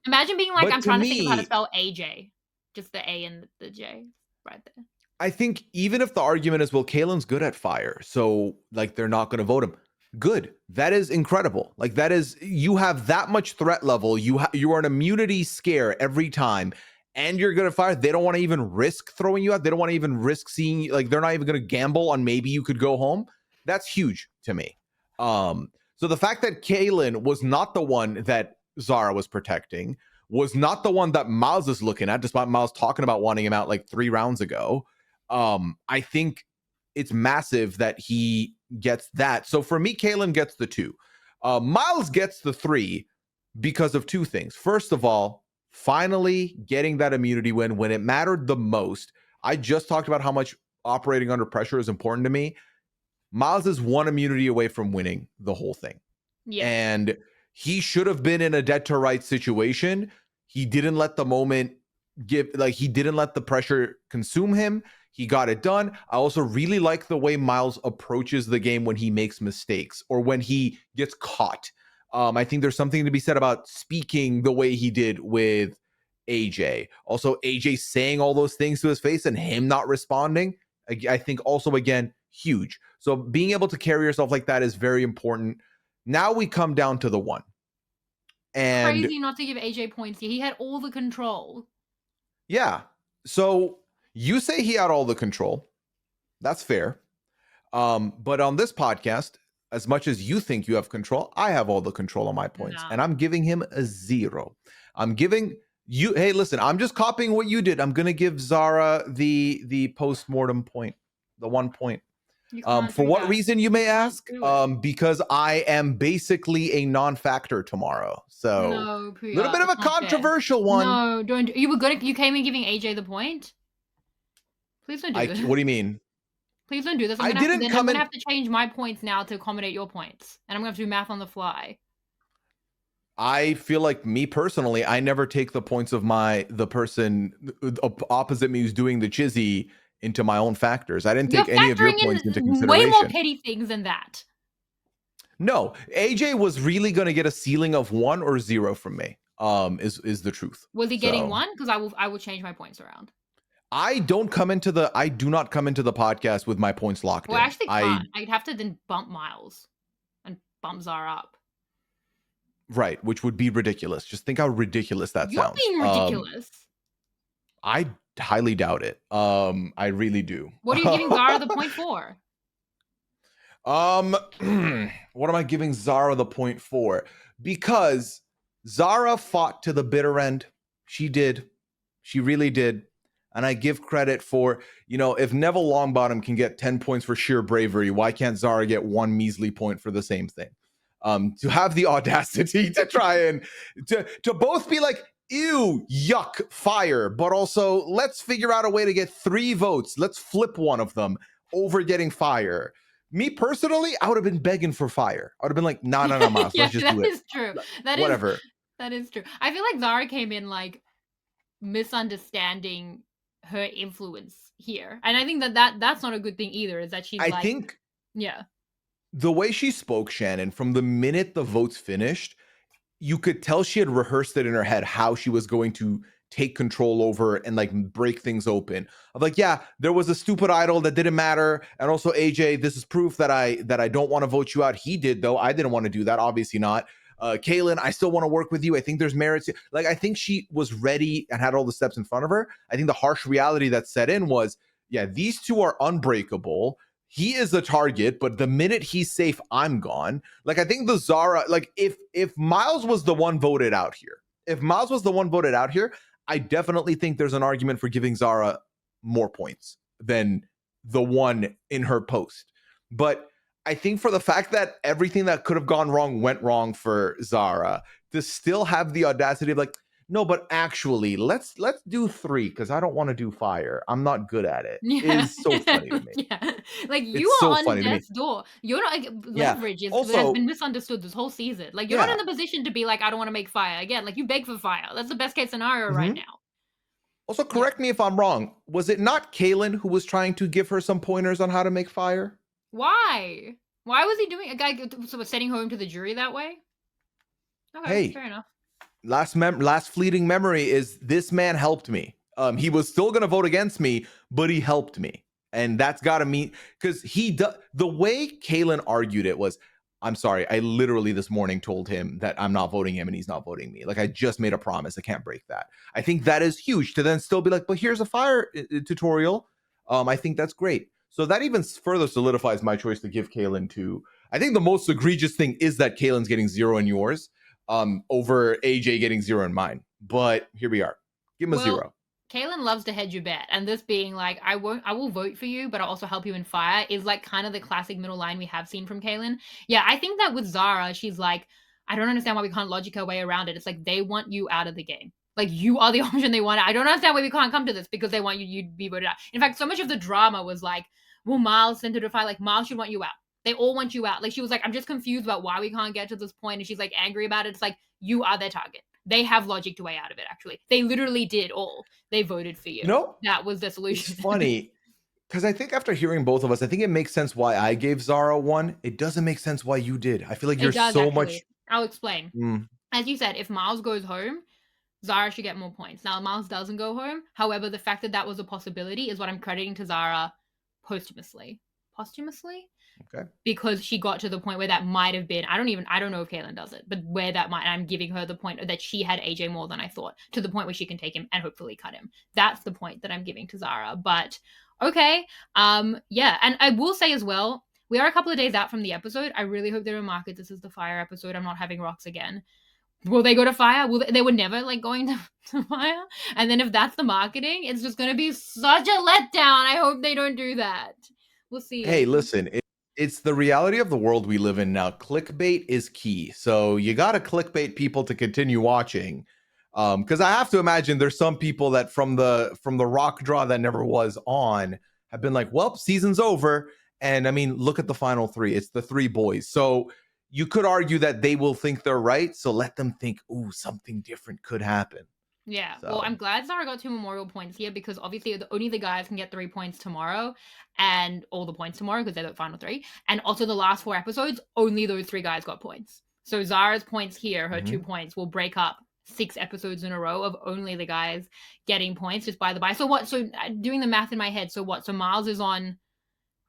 Speaker 1: Imagine being like,
Speaker 2: but
Speaker 1: I'm
Speaker 2: to
Speaker 1: trying to think of how to
Speaker 2: me-
Speaker 1: spell AJ. Just the A and the J right there.
Speaker 2: I think even if the argument is, well, Kalen's good at fire, so like they're not going to vote him. Good. That is incredible. Like, that is, you have that much threat level. You are an immunity scare every time, and you're going to fire. They don't want to even risk throwing you out. They don't want to even risk seeing you. Like, they're not even going to gamble on maybe you could go home. That's huge to me. So the fact that Kayn was not the one that Zara was protecting, was not the one that Miles is looking at, despite Miles talking about wanting him out like 3 rounds ago. I think it's massive that he gets that. So for me, Kayn gets the 2. Miles gets the 3 because of 2 things. First of all, finally getting that immunity win when it mattered the most. I just talked about how much operating under pressure is important to me. Miles is 1 immunity away from winning the whole thing.
Speaker 1: Yeah.
Speaker 2: And he should have been in a dead to right situation. He didn't let the moment he didn't let the pressure consume him. He got it done. I also really like the way Miles approaches the game when he makes mistakes or when he gets caught. I think there's something to be said about speaking the way he did with AJ. Also, AJ saying all those things to his face and him not responding, I think also, again, huge. So being able to carry yourself like that is very important. Now we come down to the 1. And
Speaker 1: crazy not to give AJ points here. He had all the control.
Speaker 2: Yeah. So you say he had all the control. That's fair. But on this podcast, as much as you think you have control, I have all the control on my points.
Speaker 1: No.
Speaker 2: And I'm giving him a 0. I'm giving you, hey, listen, I'm just copying what you did. I'm going to give Zara the post-mortem point, the 1 point. For what reason, you may ask? Because I am basically a non-factor tomorrow. So
Speaker 1: no,
Speaker 2: a little bit of a controversial one.
Speaker 1: No, don't. You were good. You came in giving AJ the point. Please don't do this.
Speaker 2: What do you mean?
Speaker 1: Please don't do this. I'm gonna have to change my points now to accommodate your points, and I'm gonna have to do math on the fly.
Speaker 2: I feel like, me personally, I never take the points of the person opposite me who's doing the Chissy into my own factors. I didn't take any of your points into consideration.
Speaker 1: Way more petty things than that.
Speaker 2: No, AJ was really going to get a ceiling of 1 or 0 from me. Is the truth.
Speaker 1: Was he getting 1? Because I will change my points around.
Speaker 2: I do not come into the podcast with my points locked in.
Speaker 1: Well, I actually can't. I'd have to then bump Miles and bump Zara up.
Speaker 2: Right, which would be ridiculous. Just think how ridiculous that sounds.
Speaker 1: You're being ridiculous.
Speaker 2: I highly doubt it. I really do.
Speaker 1: What are you giving Zara the point for?
Speaker 2: What am I giving Zara the point for? Because Zara fought to the bitter end. She did. She really did. And I give credit for, if Neville Longbottom can get 10 points for sheer bravery, why can't Zara get 1 measly point for the same thing? To have the audacity to try and to both be like, ew, yuck, fire, but also let's figure out a way to get 3 votes. Let's flip one of them over getting fire. Me personally, I would have been begging for fire. I would have been like, no, Miles, let's just do it.
Speaker 1: That is true.
Speaker 2: Whatever.
Speaker 1: That is true. I feel like Zara came in like misunderstanding her influence here. And I think that's not a good thing either, is that she's
Speaker 2: I think
Speaker 1: yeah.
Speaker 2: The way she spoke, Shannon, from the minute the votes finished, you could tell she had rehearsed it in her head how she was going to take control over and like break things open. Of like, yeah, there was a stupid idol that didn't matter, and also AJ, this is proof that I don't want to vote you out. He did though. I didn't want to do that. Obviously not. Kayn, I still want to work with you. I think there's merits. Like, I think she was ready and had all the steps in front of her. I think the harsh reality that set in was, yeah, these 2 are unbreakable. He is a target, but the minute he's safe, I'm gone. Like, I think the Zara, like, if Miles was the one voted out here, I definitely think there's an argument for giving Zara more points than the one in her post. But I think for the fact that everything that could have gone wrong went wrong for Zara, to still have the audacity of like, No, but actually, let's do 3 because I don't want to do fire. I'm not good at it. It
Speaker 1: Yeah.
Speaker 2: is so funny to me.
Speaker 1: Yeah. Like, you
Speaker 2: It's
Speaker 1: are
Speaker 2: so
Speaker 1: on
Speaker 2: funny to me.
Speaker 1: death's door. You're not like,
Speaker 2: Yeah.
Speaker 1: leverage has
Speaker 2: Also,
Speaker 1: been misunderstood this whole season. Like, you're not
Speaker 2: yeah.
Speaker 1: in the position to be like, "I don't wanna make fire." Again, like, you beg for fire. That's the best case scenario right
Speaker 2: Mhm.
Speaker 1: now.
Speaker 2: Also,
Speaker 1: Yeah.
Speaker 2: correct me if I'm wrong. Was it not Kaylin who was trying to give her some pointers on how to make fire?
Speaker 1: Why? Why was he doing a guy so sending home to the jury that way? Okay,
Speaker 2: Hey,
Speaker 1: fair enough.
Speaker 2: last fleeting memory is this man helped me. He was still gonna vote against me, but he helped me, and that's got to mean because the way Kaylin argued it was, I'm sorry, I literally this morning told him that I'm not voting him and he's not voting me. Like I just made a promise, I can't break that. I think that is huge to then still be like, but here's a fire tutorial. I think that's great. So that even further solidifies my choice to give Kaylin to. I think the most egregious thing is that Kaylin's getting 0 in yours. Over AJ getting 0 in mine. But here we are. Give him a 0.
Speaker 1: Kaylin loves to hedge your bet, and this being like, I will vote for you, but I'll also help you in fire is like kind of the classic middle line we have seen from Kaylin. Yeah, I think that with Zara, she's like, I don't understand why we can't logic our way around it. It's like they want you out of the game. Like you are the option they want. I don't understand why we can't come to this because they want you to be voted out. In fact, so much of the drama was like, well, Miles sent her to fight. Like Miles should want you out. They all want you out. Like she was like, I'm just confused about why we can't get to this point, and she's like angry about it. It's like you are their target. They have logic to way out of it. Actually, they literally did all. They voted for you. That was the solution.
Speaker 2: It's funny because I think after hearing both of us, I think it makes sense why I gave Zara 1. It doesn't make sense why you did. I feel like you're so much.
Speaker 1: I'll explain. As you said, if Miles goes home, Zara should get more points. Now, Miles doesn't go home. However, the fact that that was a possibility is what I'm crediting to Zara posthumously.
Speaker 2: Okay.
Speaker 1: Because she got to the point where that might have been, I don't know if Kaylin does it, but where that might, I'm giving her the point that she had AJ more than I thought, to the point where she can take him and hopefully cut him. That's the point that I'm giving to Zara. But okay. Yeah. And I will say as well, we are a couple of days out from the episode. I really hope they don't market this as the fire episode. I'm not having rocks again. Will they go to fire? They were never like going to fire. And then if that's the marketing, it's just going to be such a letdown. I hope they don't do that. We'll see.
Speaker 2: Hey, listen, it's the reality of the world we live in now. Clickbait is key. So you got to clickbait people to continue watching. Because I have to imagine there's some people that from the rock draw that never was on have been like, well, season's over. And I mean, look at the final 3. It's the 3 boys. So you could argue that they will think they're right. So let them think, ooh, something different could happen.
Speaker 1: Yeah. So. Well, I'm glad Zara got 2 memorial points here because obviously only the guys can get 3 points tomorrow and all the points tomorrow because they're the final 3. And also the last 4 episodes, only those 3 guys got points. So Zara's points here, her 2 points, will break up 6 episodes in a row of only the guys getting points just by the by. So what? So doing the math in my head. So what? So Miles is on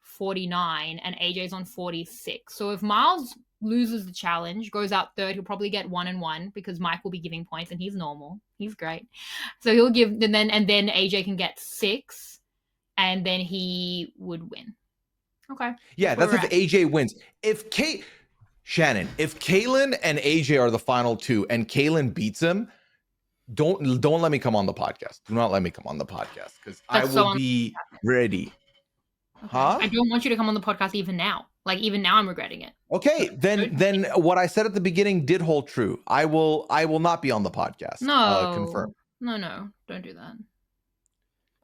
Speaker 1: 49 and AJ's on 46. So if Miles loses the challenge, goes out third, he'll probably get 1 and 1 because Mike will be giving points and he's normal. He's great. So he'll give and then AJ can get 6 and then he would win. Okay.
Speaker 2: Yeah, that's if AJ wins. If Shannon, if Kaylin and AJ are the final 2 and Kaylin beats him, don't let me come on the podcast. Do not let me come on the podcast because I will be ready. Okay. Huh?
Speaker 1: I don't want you to come on the podcast even now. Like even now I'm regretting it.
Speaker 2: Okay, then what I said at the beginning did hold true. I will not be on the podcast.
Speaker 1: No.
Speaker 2: Confirm.
Speaker 1: No, don't do that.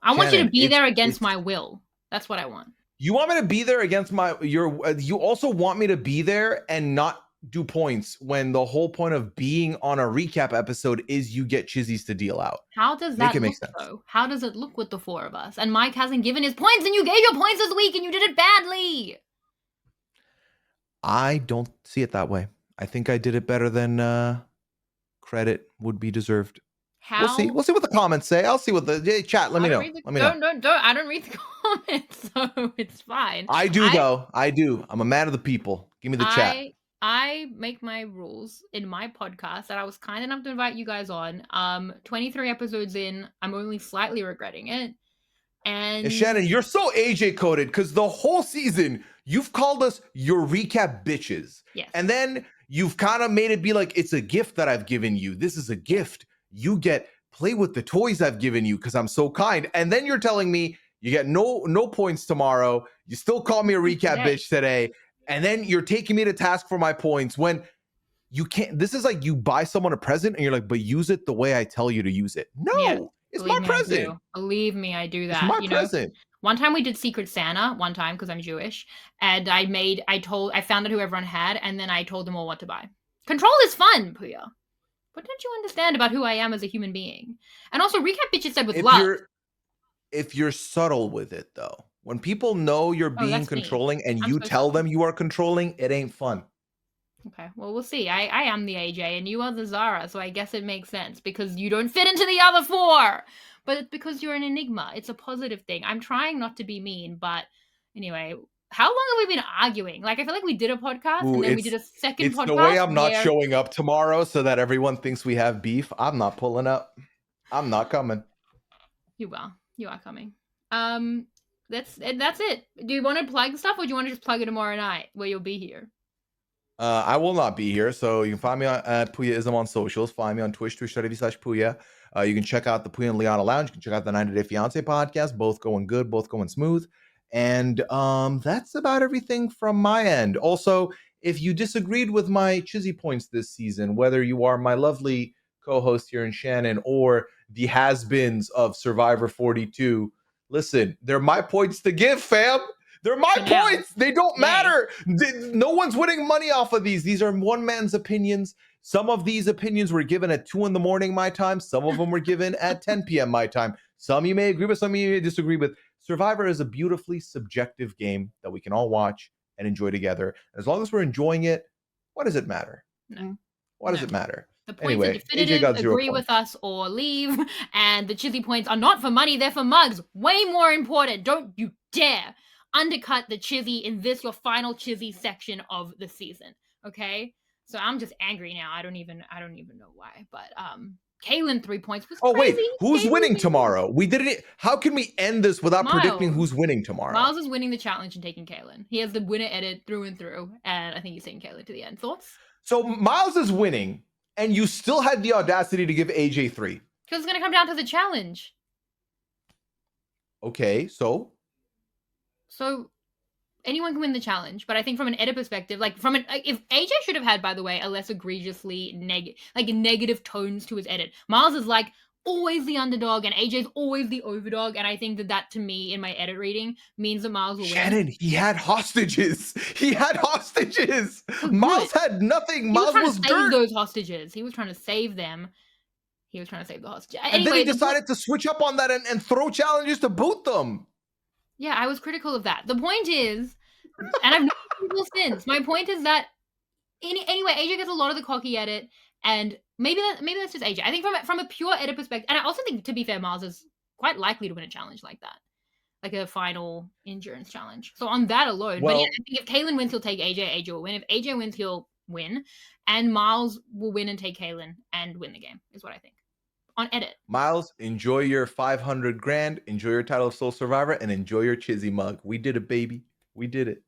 Speaker 1: I want you to be there against my will. That's what I want.
Speaker 2: You want me to be there against you also want me to be there and not do points when the whole point of being on a recap episode is you get Chizzies to deal out.
Speaker 1: How does that look, though? How does it look with the 4 of us? And Mike hasn't given his points, and you gave your points this week, and you did it badly.
Speaker 2: I don't see it that way. I think I did it better than credit would be deserved.
Speaker 1: How?
Speaker 2: We'll see what the comments say. I'll see what the chat. Let me know.
Speaker 1: Don't. I don't read the comments, so it's fine.
Speaker 2: I do though. I do. I'm a man of the people. Give me the chat.
Speaker 1: I make my rules in my podcast that I was kind enough to invite you guys on. 23 episodes in, I'm only slightly regretting it. And
Speaker 2: Shannon, you're so AJ coded because the whole season you've called us your recap bitches.
Speaker 1: Yes.
Speaker 2: And then you've kind of made it be like it's a gift that I've given you. This is a gift. You get play with the toys I've given you because I'm so kind. And then you're telling me you get no points tomorrow. You still call me a recap bitch today. And then you're taking me to task for my points when you can't. This is like you buy someone a present and you're like, but use it the way I tell you to use it. No,
Speaker 1: Yeah,
Speaker 2: it's
Speaker 1: believe
Speaker 2: my
Speaker 1: me, I
Speaker 2: present.
Speaker 1: do. Believe me, I do
Speaker 2: It's
Speaker 1: that.
Speaker 2: my
Speaker 1: You know,
Speaker 2: present.
Speaker 1: one time we did Secret Santa, one time because I'm Jewish, and I found out who everyone had, and then I told them all what to buy. Control is fun, Pooya. What don't you understand about who I am as a human being? And also, recap bitches said with love.
Speaker 2: If you're subtle with it though, when people know you're
Speaker 1: Oh,
Speaker 2: being
Speaker 1: that's me.
Speaker 2: controlling and
Speaker 1: I'm
Speaker 2: you
Speaker 1: so
Speaker 2: tell
Speaker 1: subtle.
Speaker 2: them you are controlling, it ain't fun.
Speaker 1: Okay, well, we'll see. I am the AJ and you are the Zara, so I guess it makes sense because you don't fit into the other four. But it's because you're an enigma. It's a positive thing. I'm trying not to be mean, but anyway, how long have we been arguing? Like, I feel like we did a podcast
Speaker 2: Ooh,
Speaker 1: and then we did a second
Speaker 2: it's
Speaker 1: podcast.
Speaker 2: the way I'm not
Speaker 1: where...
Speaker 2: showing up tomorrow so that everyone thinks we have beef. I'm not pulling up. I'm not coming.
Speaker 1: You will. You are coming. That's it. Do you want to plug stuff or do you want to just plug it tomorrow night where you'll be here?
Speaker 2: I will not be here, so you can find me at Pooyaism on socials. Find me on Twitch, twitch.tv/Pooya. You can check out the Pooya and Liana Lounge. You can check out the 90 Day Fiance podcast. Both going good, both going smooth. And that's about everything from my end. Also, if you disagreed with my Chizzy points this season, whether you are my lovely co-host here in Shannon or the has-beens of Survivor 42, listen, they're my points to give, fam. They're my points. They don't matter. No one's winning money off of these. These are one man's opinions. Some of these opinions were given at 2 a.m. my time. Some of them were given at 10 p.m. my time. Some you may agree with, some you may disagree with. Survivor is a beautifully subjective game that we can all watch and enjoy together. As long as we're enjoying it, what does it matter?
Speaker 1: No.
Speaker 2: What does it matter?
Speaker 1: The points are definitive, agree with us or leave. And the Chizzy points are not for money, they're for mugs. Way more important. Don't you dare undercut the Chizzy in this, your final Chizzy section of the season. Okay? So I'm just angry now. I don't even know why. But Kaylin 3 points was crazy.
Speaker 2: Wait, who's winning tomorrow? We did it. How can we end this without predicting who's winning tomorrow?
Speaker 1: Miles is winning the challenge and taking Kaylin. He has the winner edit through and through, and I think he's taking Kaylin to the end. Thoughts?
Speaker 2: So Miles is winning, and you still had the audacity to give AJ 3.
Speaker 1: Because it's gonna come down to the challenge.
Speaker 2: Okay, so
Speaker 1: anyone can win the challenge, but I think from an edit perspective, if AJ should have had, by the way, a less egregiously negative tones to his edit. Miles is like always the underdog, and AJ's always the overdog, and I think that to me in my edit reading means that Miles will win.
Speaker 2: Shannon, he had hostages. Miles had nothing. Miles was dirt.
Speaker 1: Those hostages. He was trying to save them. He was trying to save the hostages.
Speaker 2: And then he decided to switch up on that and throw challenges to boot them.
Speaker 1: Yeah, I was critical of that. The point is, and I've known people since. My point is that anyway, AJ gets a lot of the cocky edit, and maybe that's just AJ. I think from a pure edit perspective, and I also think, to be fair, Miles is quite likely to win a challenge like that, like a final endurance challenge. So on that alone, but yeah, I think if Kaylin wins, he'll take AJ. AJ will win. If AJ wins, he'll win, and Miles will win and take Kaylin and win the game. Is what I think. On edit.
Speaker 2: Miles, enjoy your 500 grand, enjoy your title of Soul Survivor, and enjoy your Chizzy mug. We did it, baby. We did it.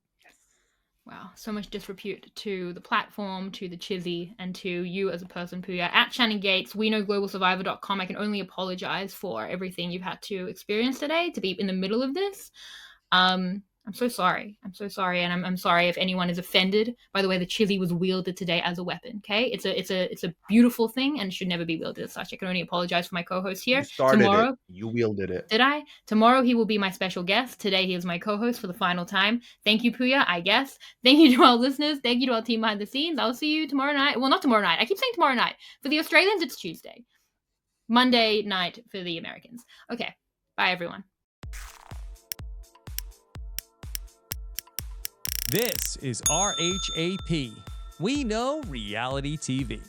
Speaker 1: Wow, so much disrepute to the platform, to the Chizzy, and to you as a person, Pooya. At Shannon Gates, WeKnowGlobalSurvivor.com. I can only apologize for everything you've had to experience today, to be in the middle of this. I'm so sorry. I'm so sorry, and I'm sorry if anyone is offended by the way the Chizzy was wielded today as a weapon. Okay, it's a beautiful thing and should never be wielded as such. I can only apologize for my co-host here.
Speaker 2: You started it. You wielded it.
Speaker 1: Did I? Tomorrow he will be my special guest. Today he is my co-host for the final time. Thank you, Pooya. I guess. Thank you to our listeners. Thank you to our team behind the scenes. I'll see you tomorrow night. Well, not tomorrow night. I keep saying tomorrow night. For the Australians, it's Tuesday. Monday night for the Americans. Okay. Bye, everyone.
Speaker 4: This is RHAP. We know reality TV.